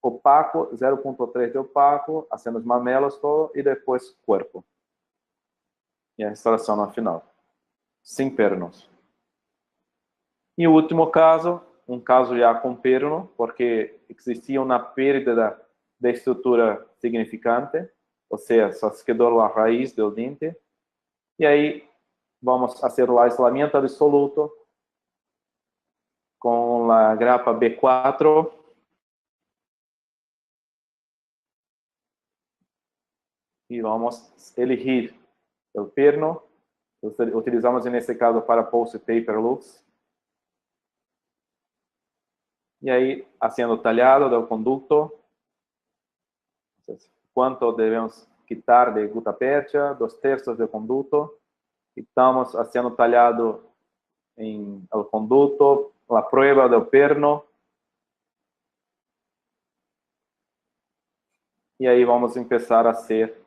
opaco, 0.3 de opaco, hacemos mamelos todo e depois corpo. E a restauração no final, sem pernos. E o último caso, um caso já com perno, porque existia uma perda de estrutura significante, ou seja, só se quedou a raiz do dente, e aí vamos fazer o aislamento absoluto com a grapa B4. E vamos elegir o perno. Utilizamos nesse caso para Pulse Taper Lux. E aí, sendo talhado do conduto, quanto devemos quitar de gutta-percha, 2/3 do conduto. Estamos sendo talhado em el conduto, a prueba do perno. E aí vamos começar a hacer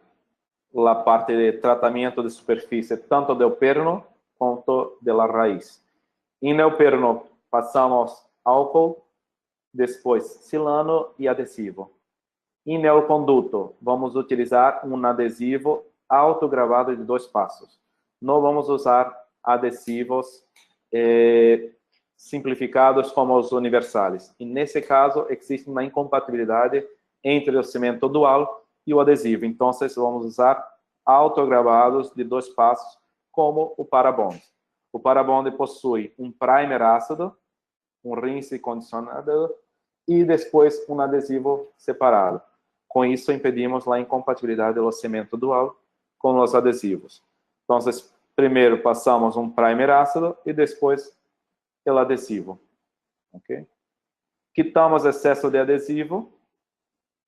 a parte de tratamento de superfície, tanto do perno quanto da raiz. E no perno passamos álcool depois silano e adesivo. Em neoconduto, vamos utilizar um adesivo autogravado de 2 passos. Não vamos usar adesivos simplificados como os universais. E nesse caso, existe uma incompatibilidade entre o cimento dual e o adesivo. Então, vamos usar autogravados de 2 passos, como o Parabond. O Parabond possui um primer ácido, um rinse condicionador e depois um adesivo separado. Com isso, impedimos a incompatibilidade do cimento dual com os adesivos. Então, primeiro passamos um primer ácido e depois o adesivo. Okay? Quitamos excesso de adesivo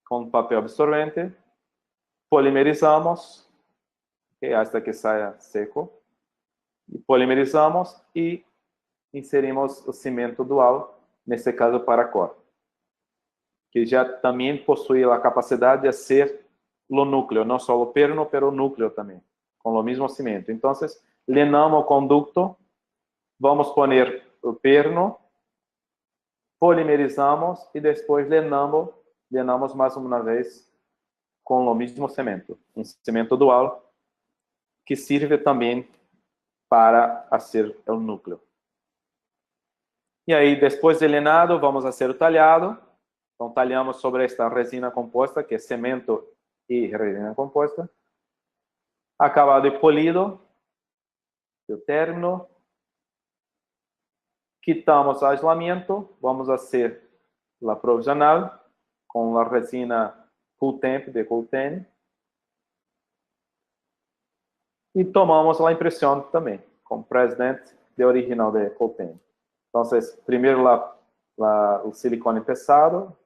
com papel absorvente, polimerizamos, okay, hasta que saia seco, e polimerizamos e inserimos o cimento dual, nesse caso Paracord, que já também possui a capacidade de ser o núcleo, não só o perno, mas o núcleo também, com o mesmo cimento. Então, lenamos o conducto, vamos poner o perno, polimerizamos e depois lenamos mais uma vez com o mesmo cimento, um cimento dual que serve também para fazer o núcleo. E aí, depois de lenado, vamos fazer o talhado. Então, talhamos sobre esta resina composta, que é cimento e resina composta. Acabado e polido, o término. Quitamos o aislamento, vamos fazer a provisional com a resina Cool Temp de Coltene. E tomamos a impressão também, com President de original de Coltene. Então, primeiro o silicone pesado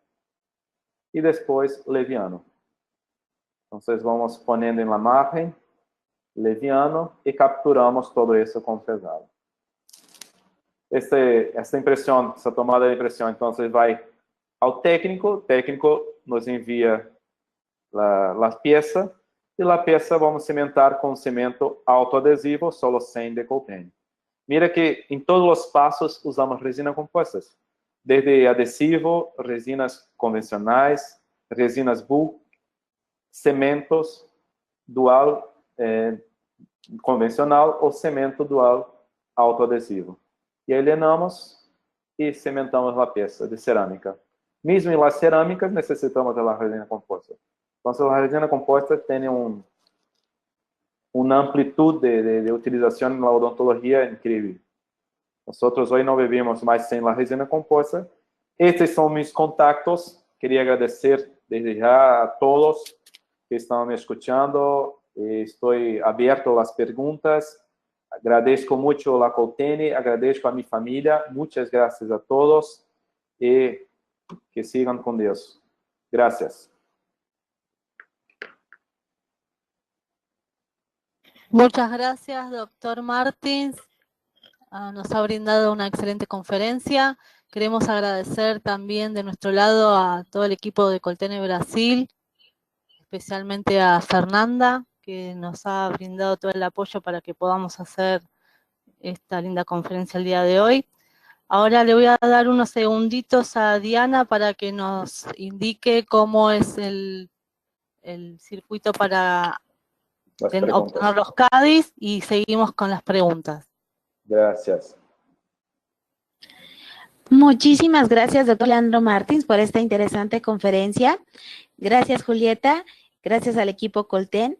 e depois leviano. Então, vamos ponendo em la margem, leviano, e capturamos todo isso com pesado. Essa impressão, essa tomada de impressão, então, vai ao técnico, o técnico nos envia a peça, e a peça vamos cimentar com cimento autoadesivo, solo 100 de Coltene. Mira que em todos os passos usamos resinas compostas, desde adesivo, resinas convencionais, resinas bulk, cementos dual convencional ou cimento dual autoadesivo. E aí lenamos e cimentamos a peça de cerâmica. Mesmo em las cerâmicas, necessitamos da resina composta. Então, a resina composta tem uma amplitude de utilização na odontologia incrível. Nós hoje não vivemos mais sem a resina composta. Estes são meus contatos. Queria agradecer desde já a todos que estão me escutando. Estou aberto às perguntas. Agradeço muito a Coltene, agradeço a minha família. Muitas graças a todos e que sigam com Deus. Graças. Muchas gracias, doctor Martins. Nos ha brindado una excelente conferencia. Queremos agradecer también de nuestro lado a todo el equipo de Coltene Brasil, especialmente a Fernanda, que nos ha brindado todo el apoyo para que podamos hacer esta linda conferencia el día de hoy. Ahora le voy a dar unos segunditos a Diana para que nos indique cómo es el circuito para obtener los CADIs y seguimos con las preguntas. Gracias. Muchísimas gracias, doctor Leandro Martins, por esta interesante conferencia. Gracias, Julieta. Gracias al equipo Coltene.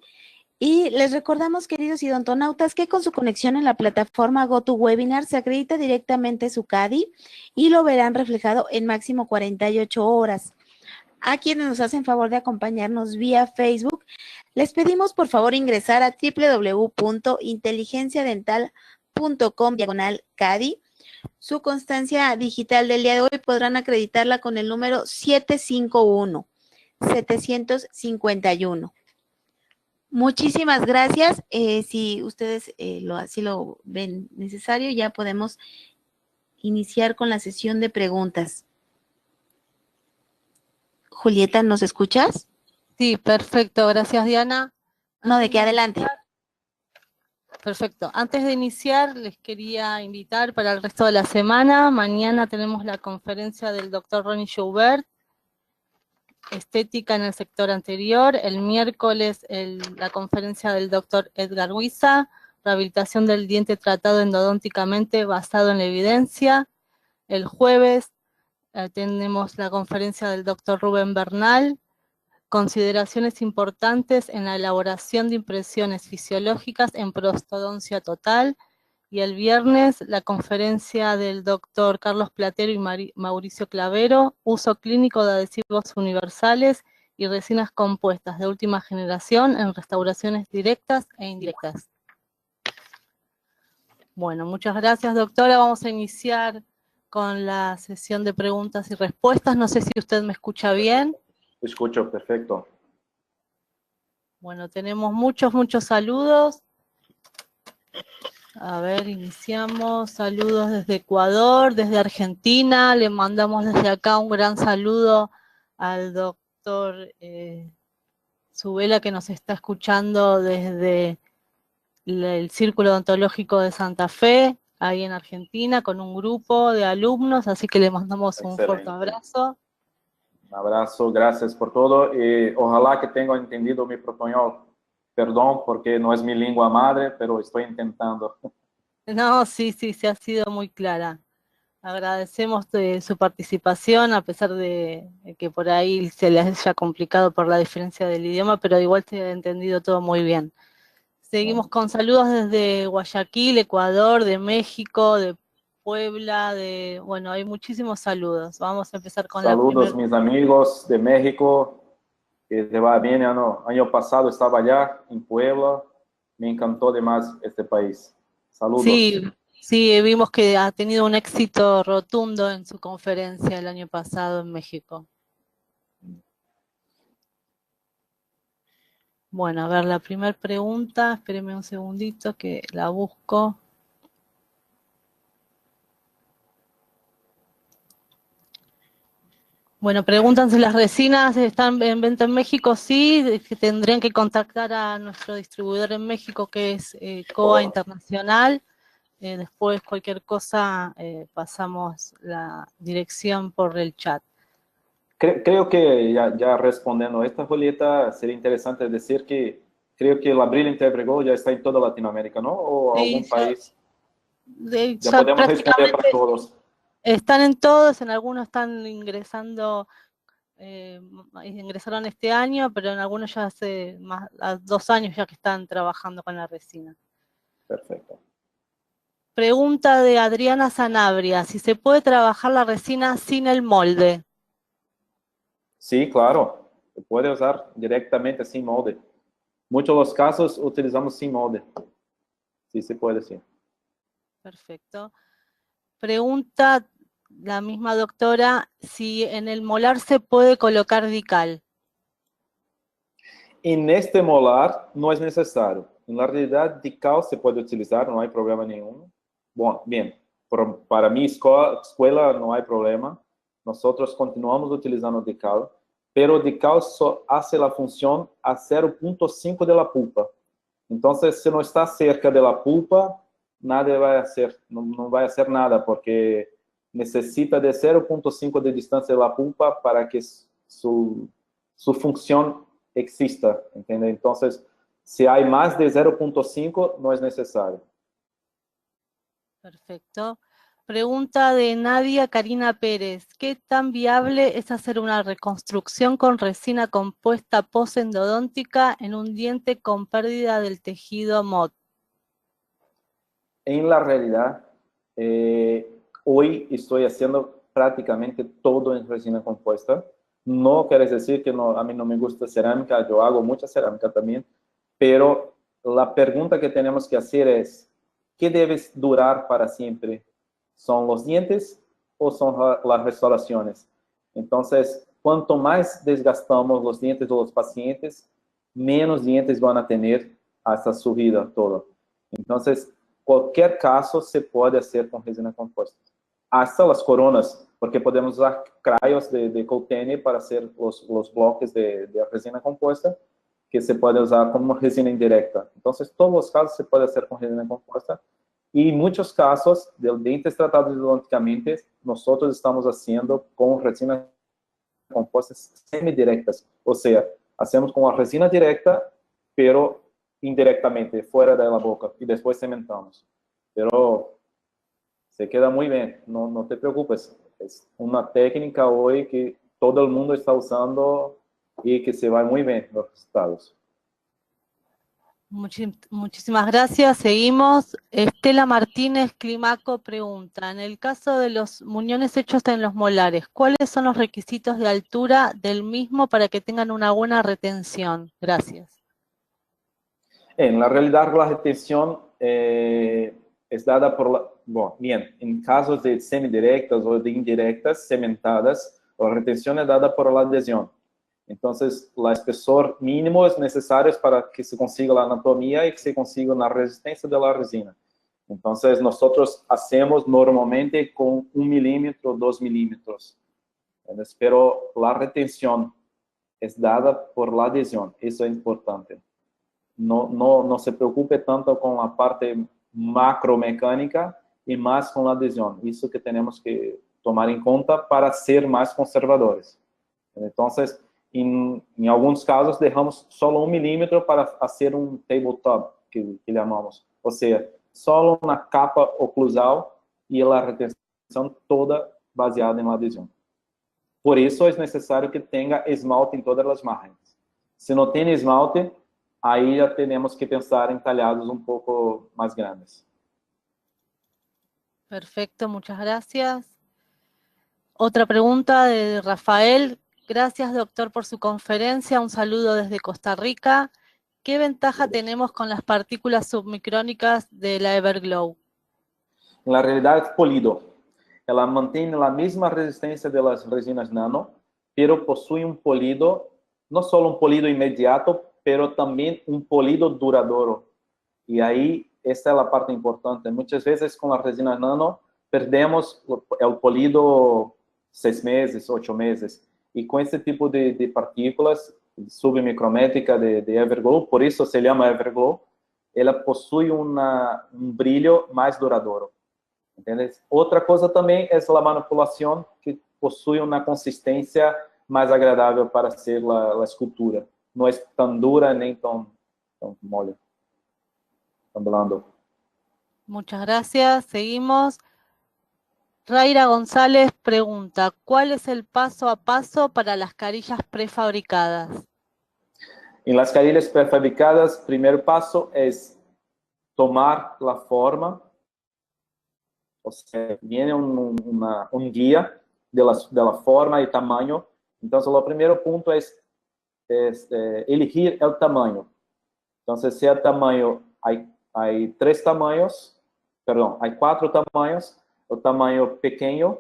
Y les recordamos, queridos idontonautas, que con su conexión en la plataforma GoToWebinar se acredita directamente su CADI y lo verán reflejado en máximo 48 horas. A quienes nos hacen favor de acompañarnos vía Facebook, les pedimos por favor ingresar a www.inteligenciadental.com/CADI. Su constancia digital del día de hoy podrán acreditarla con el número 751. Muchísimas gracias. Si ustedes así lo ven necesario, ya podemos iniciar con la sesión de preguntas. Julieta, ¿nos escuchas? Sí, perfecto. Gracias, Diana. No, de que adelante. Perfecto. Antes de iniciar, les quería invitar para el resto de la semana. Mañana tenemos la conferencia del doctor Ronnie Joubert, Estética en el sector anterior. El miércoles la conferencia del doctor Edgar Huiza, Rehabilitación del diente tratado endodónticamente basado en la evidencia. El jueves tenemos la conferencia del doctor Rubén Bernal, Consideraciones importantes en la elaboración de impresiones fisiológicas en prostodoncia total. Y el viernes la conferencia del doctor Carlos Platero y Mauricio Clavero, uso clínico de adhesivos universales y resinas compuestas de última generación en restauraciones directas e indirectas. Bueno, muchas gracias, doctora. Vamos a iniciar con la sesión de preguntas y respuestas. No sé si usted me escucha bien. Escucho, perfecto. Bueno, tenemos muchos saludos. A ver, iniciamos. Saludos desde Ecuador, desde Argentina. Le mandamos desde acá un gran saludo al doctor Zubela, que nos está escuchando desde el Círculo Odontológico de Santa Fe, ahí en Argentina, con un grupo de alumnos, así que le mandamos un fuerte abrazo. Un abrazo, gracias por todo. Ojalá que tengan entendido mi portuñol. Perdón, porque no es mi lengua madre, pero estoy intentando. No, sí, ha sido muy clara. Agradecemos su participación, a pesar de que por ahí se les haya complicado por la diferencia del idioma, pero igual se ha entendido todo muy bien. Seguimos con saludos desde Guayaquil, Ecuador, de México, de Puebla, bueno, hay muchísimos saludos. Vamos a empezar con saludos, mis amigos de México, que te va bien. Año pasado estaba allá en Puebla, me encantó además este país. Saludos. Sí, vimos que ha tenido un éxito rotundo en su conferencia el año pasado en México. Bueno, a ver, la primera pregunta, espéreme un segundito que la busco. Bueno, preguntan si las resinas están en venta en México. Sí, que tendrían que contactar a nuestro distribuidor en México, que es COA Internacional. Después, cualquier cosa, pasamos la dirección por el chat. Creo que ya respondiendo a esta, Julieta, sería interesante decir que creo que la Brilliant Evergo ya está en toda Latinoamérica, ¿no? O Sí, algún país. Ya podemos responder para todos. Están en todos, en algunos están ingresando, ingresaron este año, pero en algunos ya hace más 2 años ya que están trabajando con la resina. Perfecto. Pregunta de Adriana Sanabria, si se puede trabajar la resina sin el molde. Sí, claro, se puede usar directamente sin molde. Muchos de los casos utilizamos sin molde. Sí, se puede, sí. Perfecto. Pregunta la misma doctora, si en el molar se puede colocar Dical. En este molar no es necesario. En la realidad, Dical se puede utilizar, no hay problema ninguno. Bueno, bien, para mi escuela no hay problema. Nosotros continuamos utilizando Dical, pero Dical só hace la función a 0.5 de la pulpa. Entonces, si no está cerca de la pulpa, nada va a hacer, no va a hacer nada, porque necesita de 0.5 de distancia de la pulpa para que su función exista, ¿entiende? Entonces, si hay más de 0.5, no es necesario. Perfecto. Pregunta de Nadia Karina Pérez. ¿Qué tan viable es hacer una reconstrucción con resina compuesta posendodóntica en un diente con pérdida del tejido MOD? En la realidad, hoy estoy haciendo prácticamente todo en resina compuesta. No quiere decir que a mí no me gusta cerámica, yo hago mucha cerámica también, pero la pregunta que tenemos que hacer es, ¿qué debe durar para siempre? ¿Son los dientes o son las restauraciones? Entonces, cuanto más desgastamos los dientes de los pacientes, menos dientes van a tener hasta su vida toda. Entonces, cualquier caso se puede hacer con resina compuesta. Hasta las coronas, porque podemos usar crayos de Coltene para hacer los bloques de resina compuesta, que se puede usar como resina indirecta. Entonces, todos los casos se puede hacer con resina compuesta. Y en muchos casos, de dientes tratados ideológicamente, nosotros estamos haciendo con resinas compuestas semidirectas. O sea, hacemos con la resina directa, pero indirectamente, fuera de la boca, y después cementamos. Pero se queda muy bien, no te preocupes. Es una técnica hoy que todo el mundo está usando y que se va muy bien los resultados. Muchísimas gracias. Seguimos. Estela Martínez Climaco pregunta, en el caso de los muñones hechos en los molares, ¿cuáles son los requisitos de altura del mismo para que tengan una buena retención? Gracias. En la realidad, la retención es dada por la... Bueno, bien, en casos de semidirectas o de indirectas, cementadas, la retención es dada por la adhesión. Entonces, el espesor mínimo es necesario para que se consiga la anatomía y que se consiga la resistencia de la resina. Entonces, nosotros hacemos normalmente con 1 milímetro, 2 milímetros. Pero la retención es dada por la adhesión. Eso es importante. No se preocupe tanto con la parte macromecânica y más con la adhesión. Eso que tenemos que tomar en cuenta para ser más conservadores. Entonces, en algunos casos, dejamos solo 1 milímetro para hacer un tabletop, que llamamos. O sea, solo una capa oclusal y la retención toda baseada en la adhesión. Por eso es necesario que tenga esmalte en todas las márgenes. Si no tiene esmalte, ahí ya tenemos que pensar en tallados un poco más grandes. Perfecto, muchas gracias. Otra pregunta de Rafael. Gracias, doctor, por su conferencia. Un saludo desde Costa Rica. ¿Qué ventaja tenemos con las partículas submicrónicas de la Everglow? En la realidad es polido. Ela mantiene la misma resistencia de las resinas nano, pero posee un polido, no solo un polido inmediato, pero también un polido duradero. Y ahí, esta es la parte importante. Muchas veces con la resina nano perdemos el polido 6 meses, 8 meses. Y con este tipo de partículas submicrométrica de Everglow, por eso se llama Everglow, ela possui un brillo más duradero. ¿Entiendes? Otra cosa también es la manipulación, que posee una consistencia más agradable para hacer la escultura. No es tan dura ni tan mole, tan blando. Muchas gracias. Seguimos. Raira González pregunta, ¿cuál es el paso a paso para las carillas prefabricadas? En las carillas prefabricadas, el primer paso es tomar la forma. O sea, viene un guía de la forma y tamaño. Entonces, el primer punto es elegir el tamaño. Entonces, si el tamaño, hay 3 tamaños, perdón, hay 4 tamaños. O tamaño pequeño,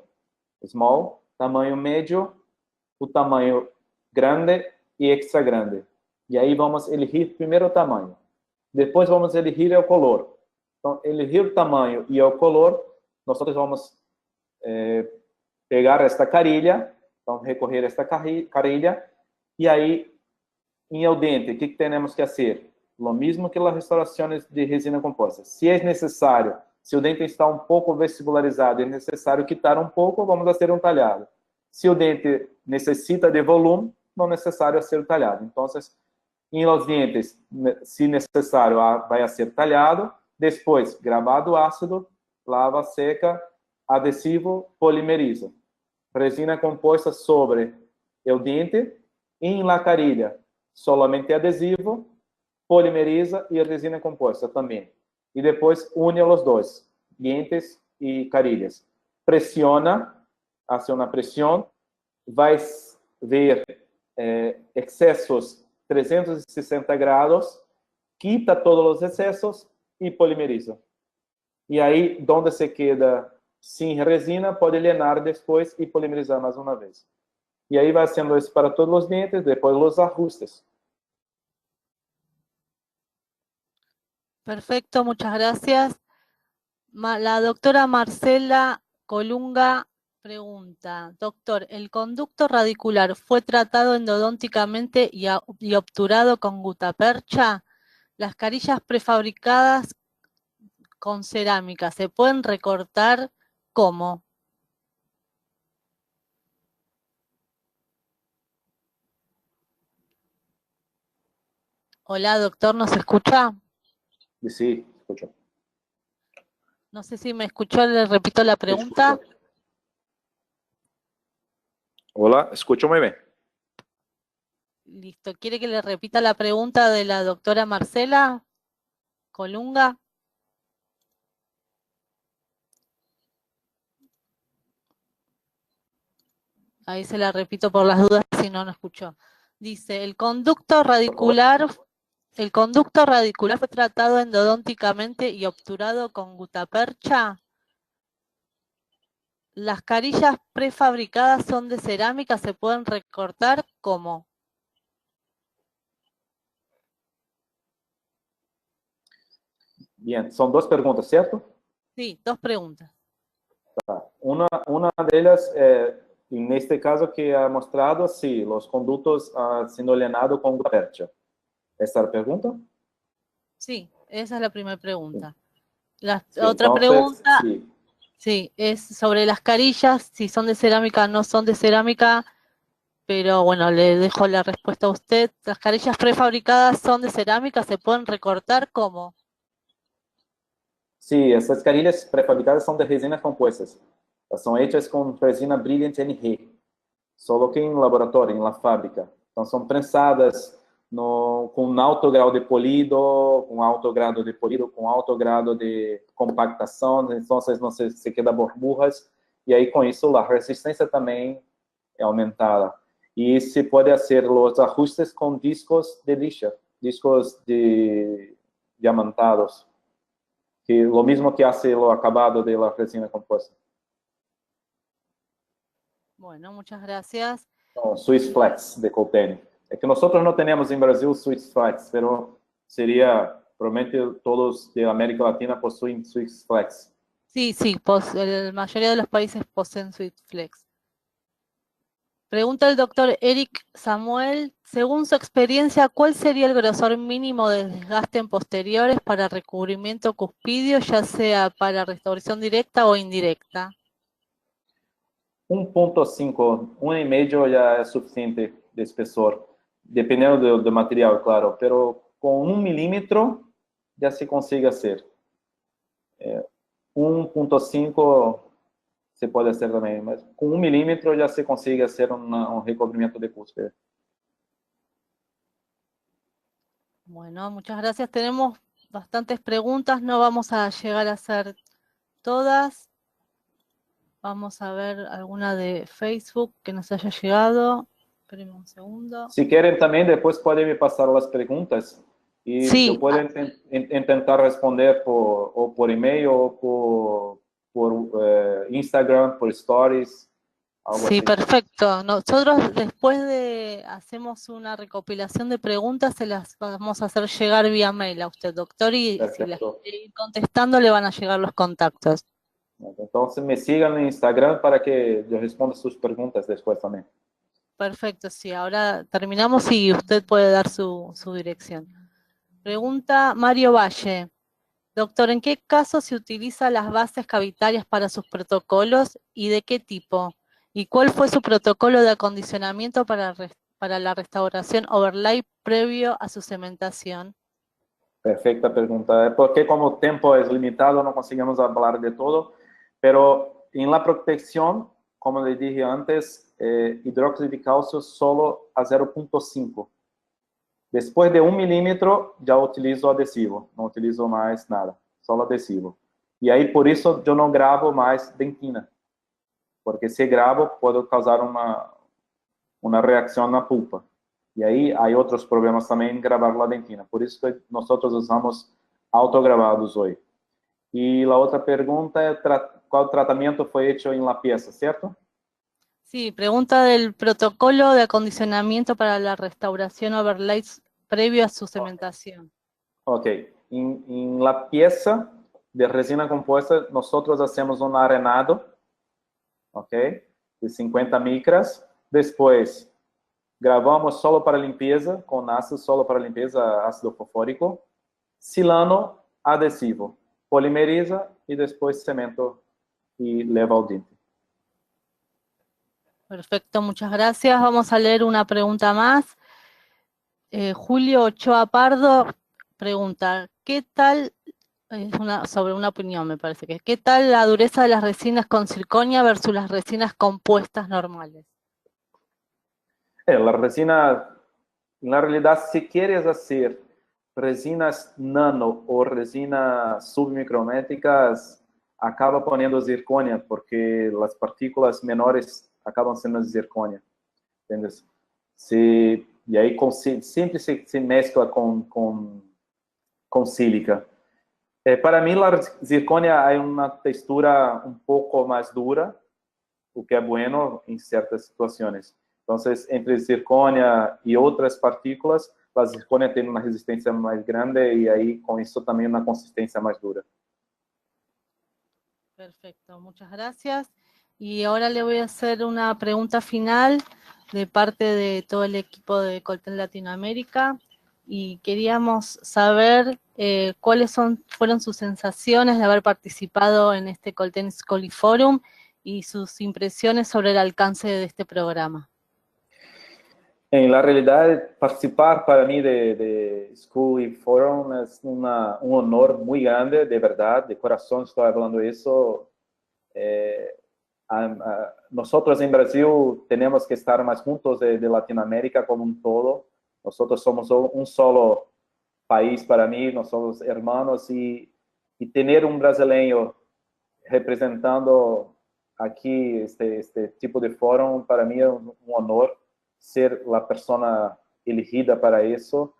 small, tamaño medio, o tamaño grande y extra grande. Y ahí vamos a elegir primero el tamaño. Después vamos a elegir el color. Entonces, elegir el tamaño y el color, nosotros vamos pegar esta carilla, vamos recoger esta carilla, y ahí, en el diente, ¿qué tenemos que hacer? Lo mismo que las restauraciones de resina compuesta. Si es necesario, se o dente está um pouco vestibularizado e é necessário quitar um pouco, vamos fazer um talhado. Se o dente necessita de volume, não é necessário ser talhado. Então, em los dientes, se necessário, vai ser talhado. Depois, gravado ácido, lava, seca, adesivo, polimeriza. Resina composta sobre o dente. Em la carilha, solamente adesivo, polimeriza e resina composta também. E depois une os dois, dientes e carilhas. Pressiona, hace uma pressão, vai ver excessos 360 graus, quita todos os excessos e polimeriza. E aí, onde se queda sem resina, pode llenar depois e polimerizar mais uma vez. E aí vai sendo isso para todos os dientes, depois os ajustes. Perfecto, muchas gracias. La doctora Marcela Colunga Pregunta, doctor, ¿el conducto radicular fue tratado endodónticamente y obturado con gutapercha? Las carillas prefabricadas con cerámica, ¿se pueden recortar cómo? Hola, doctor, ¿nos escucha? Sí, escucho. No sé si me escuchó, le repito la pregunta. Escucho. Hola, escucho muy bien. Listo, ¿quiere que le repita la pregunta de la doctora Marcela Colunga? Ahí se la repito por las dudas si no escuchó. Dice, el conducto radicular fue tratado endodónticamente y obturado con gutapercha. Las carillas prefabricadas son de cerámica, ¿se pueden recortar cómo? Bien, son dos preguntas, ¿cierto? Sí, dos preguntas. Una de ellas, en este caso que ha mostrado, sí, los conductos han sido llenados con gutapercha. ¿Esta es la pregunta? Sí, esa es la primera pregunta. La Sí, otra entonces, pregunta, sí. sí, es sobre las carillas, si son de cerámica o no son de cerámica, pero bueno, le dejo la respuesta a usted. Las carillas prefabricadas son de cerámica, ¿se pueden recortar cómo? Sí, essas carilhas pré-fabricadas são de resinas compostas. Elas são hechas com resina Brilliant NG, só que em laboratório, em la fábrica. Então, são prensadas com alto grau de polido, com alto grado de compactação, então não se queda burbujas, e aí com isso a resistência também é aumentada. E se pode fazer os ajustes com discos de lixa, discos de diamantados, que lo mismo que hace lo acabado de la resina compuesta. Bueno, muchas gracias. No, Swiss Flex de Coltene. Es que nosotros no tenemos en Brasil Swiss Flex, pero sería, probablemente todos de América Latina poseen Swiss Flex. Sí, la mayoría de los países poseen SwiftFlex. Pregunta el doctor Eric Samuel, según su experiencia, ¿cuál sería el grosor mínimo de desgaste en posteriores para recubrimiento cuspidio, ya sea para restauración directa o indirecta? 1.5, 1,5 ya es suficiente de espesor, dependiendo del material, claro, pero con 1 milímetro ya se consigue hacer. 1.5 se puede hacer también, mas con 1 milímetro ya se consigue hacer un recubrimiento de cúspide. Bueno, muchas gracias. Tenemos bastantes preguntas, no vamos a llegar a hacer todas. Vamos a ver alguna de Facebook que nos haya llegado. Espérenme un segundo. Si quieren también, después pueden me pasar las preguntas y Sí. yo puedo intentar responder por email o por Instagram, por stories, algo Sí, así. perfecto. Nosotros después hacemos una recopilación de preguntas, se las vamos a hacer llegar vía mail a usted, doctor, y si las Perfecto. quiere ir contestando le van a llegar los contactos. Entonces me sigan en Instagram para que yo responda sus preguntas después también. Perfecto, sí. Ahora terminamos y usted puede dar su dirección. Pregunta Mario Valle. Doctor, ¿en qué caso se utilizan las bases cavitarias para sus protocolos y de qué tipo? ¿Y cuál fue su protocolo de acondicionamiento para la restauración overlay previo a su cementación? Perfecta pregunta. Porque como el tiempo es limitado, no conseguimos hablar de todo, pero en la protección, como le dije antes, hidróxido de calcio solo a 0.5. Después de 1 milímetro, ya utilizo adhesivo, no utilizo más nada, solo adhesivo. Y ahí por eso yo no grabo más dentina, porque si grabo puedo causar una reacción en la pulpa. Y ahí hay otros problemas también en grabar la dentina. Por eso que nosotros usamos autogravados hoy. Y la otra pregunta es, ¿cuál tratamiento fue hecho en la pieza, cierto? Sí, pregunta del protocolo de acondicionamiento para la restauración overlay previo a su cementación. Ok. En la pieza de resina compuesta, nosotros hacemos un arenado ok? De 50 micras. Después, gravamos solo para limpieza, con ácido solo para limpieza, ácido fosfórico. Silano, adhesivo. Polimeriza y después cemento y leva al diente. Perfecto, muchas gracias. Vamos a leer una pregunta más. Julio Ochoa Pardo pregunta, ¿qué tal, sobre una opinión me parece que, ¿qué tal la dureza de las resinas con circonia versus las resinas compuestas normales? La resina, en la realidad, si quieres hacer resinas nano o resinas submicrométricas, acaba poniendo zirconia, porque las partículas menores acaban siendo zirconia. ¿Entiendes? Sí, y ahí siempre se mezcla con sílica. Para mí, la zirconia hay una textura un poco más dura, lo que es bueno en ciertas situaciones. Entonces, entre zirconia y otras partículas, la zirconia tiene una resistencia más grande y ahí con eso también una consistencia más dura. Perfecto, muchas gracias. Y ahora le voy a hacer una pregunta final de parte de todo el equipo de Colten Latinoamérica y queríamos saber cuáles fueron sus sensaciones de haber participado en este Colten Scholarly Forum y sus impresiones sobre el alcance de este programa. En la realidad, participar para mí de Scholarly Forum es un honor muy grande, de verdad, de corazón estoy hablando eso. Nosotros en Brasil tenemos que estar más juntos de Latinoamérica como un todo. Nosotros somos un solo país para mí, nosotros somos hermanos y tener un brasileño representando aquí este tipo de fórum para mí es un honor ser la persona elegida para eso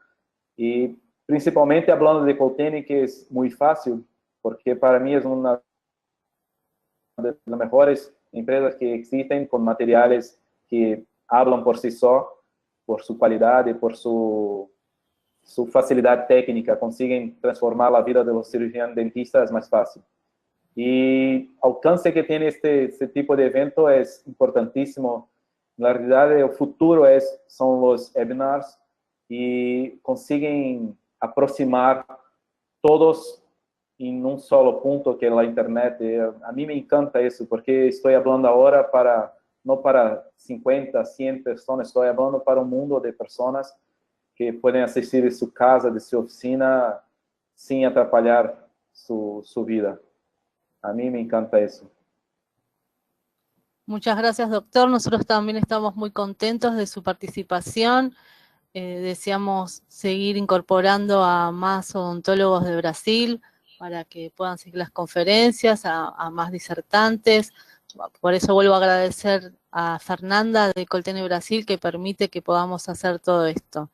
y principalmente hablando de Colten, que es muy fácil porque para mí es una de las mejores empresas que existen con materiales que hablan por sí solos, por su calidad y por su facilidad técnica, consiguen transformar la vida de los cirujanos dentistas más fácil. Y el alcance que tiene este tipo de evento es importantísimo. En la realidad, el futuro son los webinars y consiguen aproximar todos en un solo punto que es la internet. A mí me encanta eso, porque estoy hablando ahora no para 50, 100 personas, estoy hablando para un mundo de personas que pueden asistir de su casa, de su oficina, sin atrapalhar su vida. A mí me encanta eso. Muchas gracias, doctor. Nosotros también estamos muy contentos de su participación. Deseamos seguir incorporando a más odontólogos de Brasil para que puedan seguir las conferencias, a más disertantes. Por eso vuelvo a agradecer a Fernanda de Colten Brasil que permite que podamos hacer todo esto.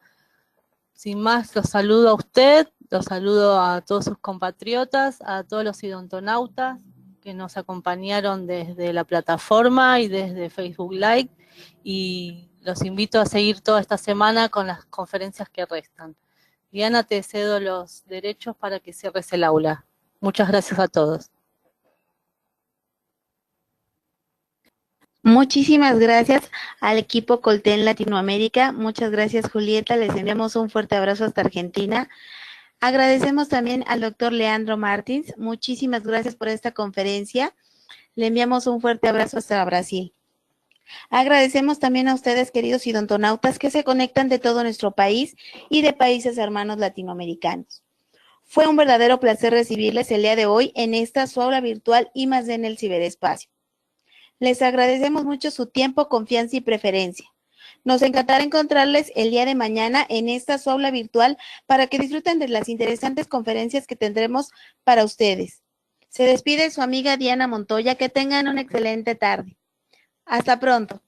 Sin más, los saludo a usted, los saludo a todos sus compatriotas, a todos los odontonautas que nos acompañaron desde la plataforma y desde Facebook Live, y los invito a seguir toda esta semana con las conferencias que restan. Diana, te cedo los derechos para que cierres el aula. Muchas gracias a todos. Muchísimas gracias al equipo Colten Latinoamérica. Muchas gracias, Julieta. Les enviamos un fuerte abrazo hasta Argentina. Agradecemos también al doctor Leandro Martins. Muchísimas gracias por esta conferencia. Le enviamos un fuerte abrazo hasta Brasil. Agradecemos también a ustedes, queridos odontonautas, que se conectan de todo nuestro país y de países hermanos latinoamericanos. Fue un verdadero placer recibirles el día de hoy en esta su aula virtual I+D en el ciberespacio. Les agradecemos mucho su tiempo, confianza y preferencia. Nos encantará encontrarles el día de mañana en esta su aula virtual para que disfruten de las interesantes conferencias que tendremos para ustedes. Se despide su amiga Diana Montoya. Que tengan una excelente tarde. Hasta pronto.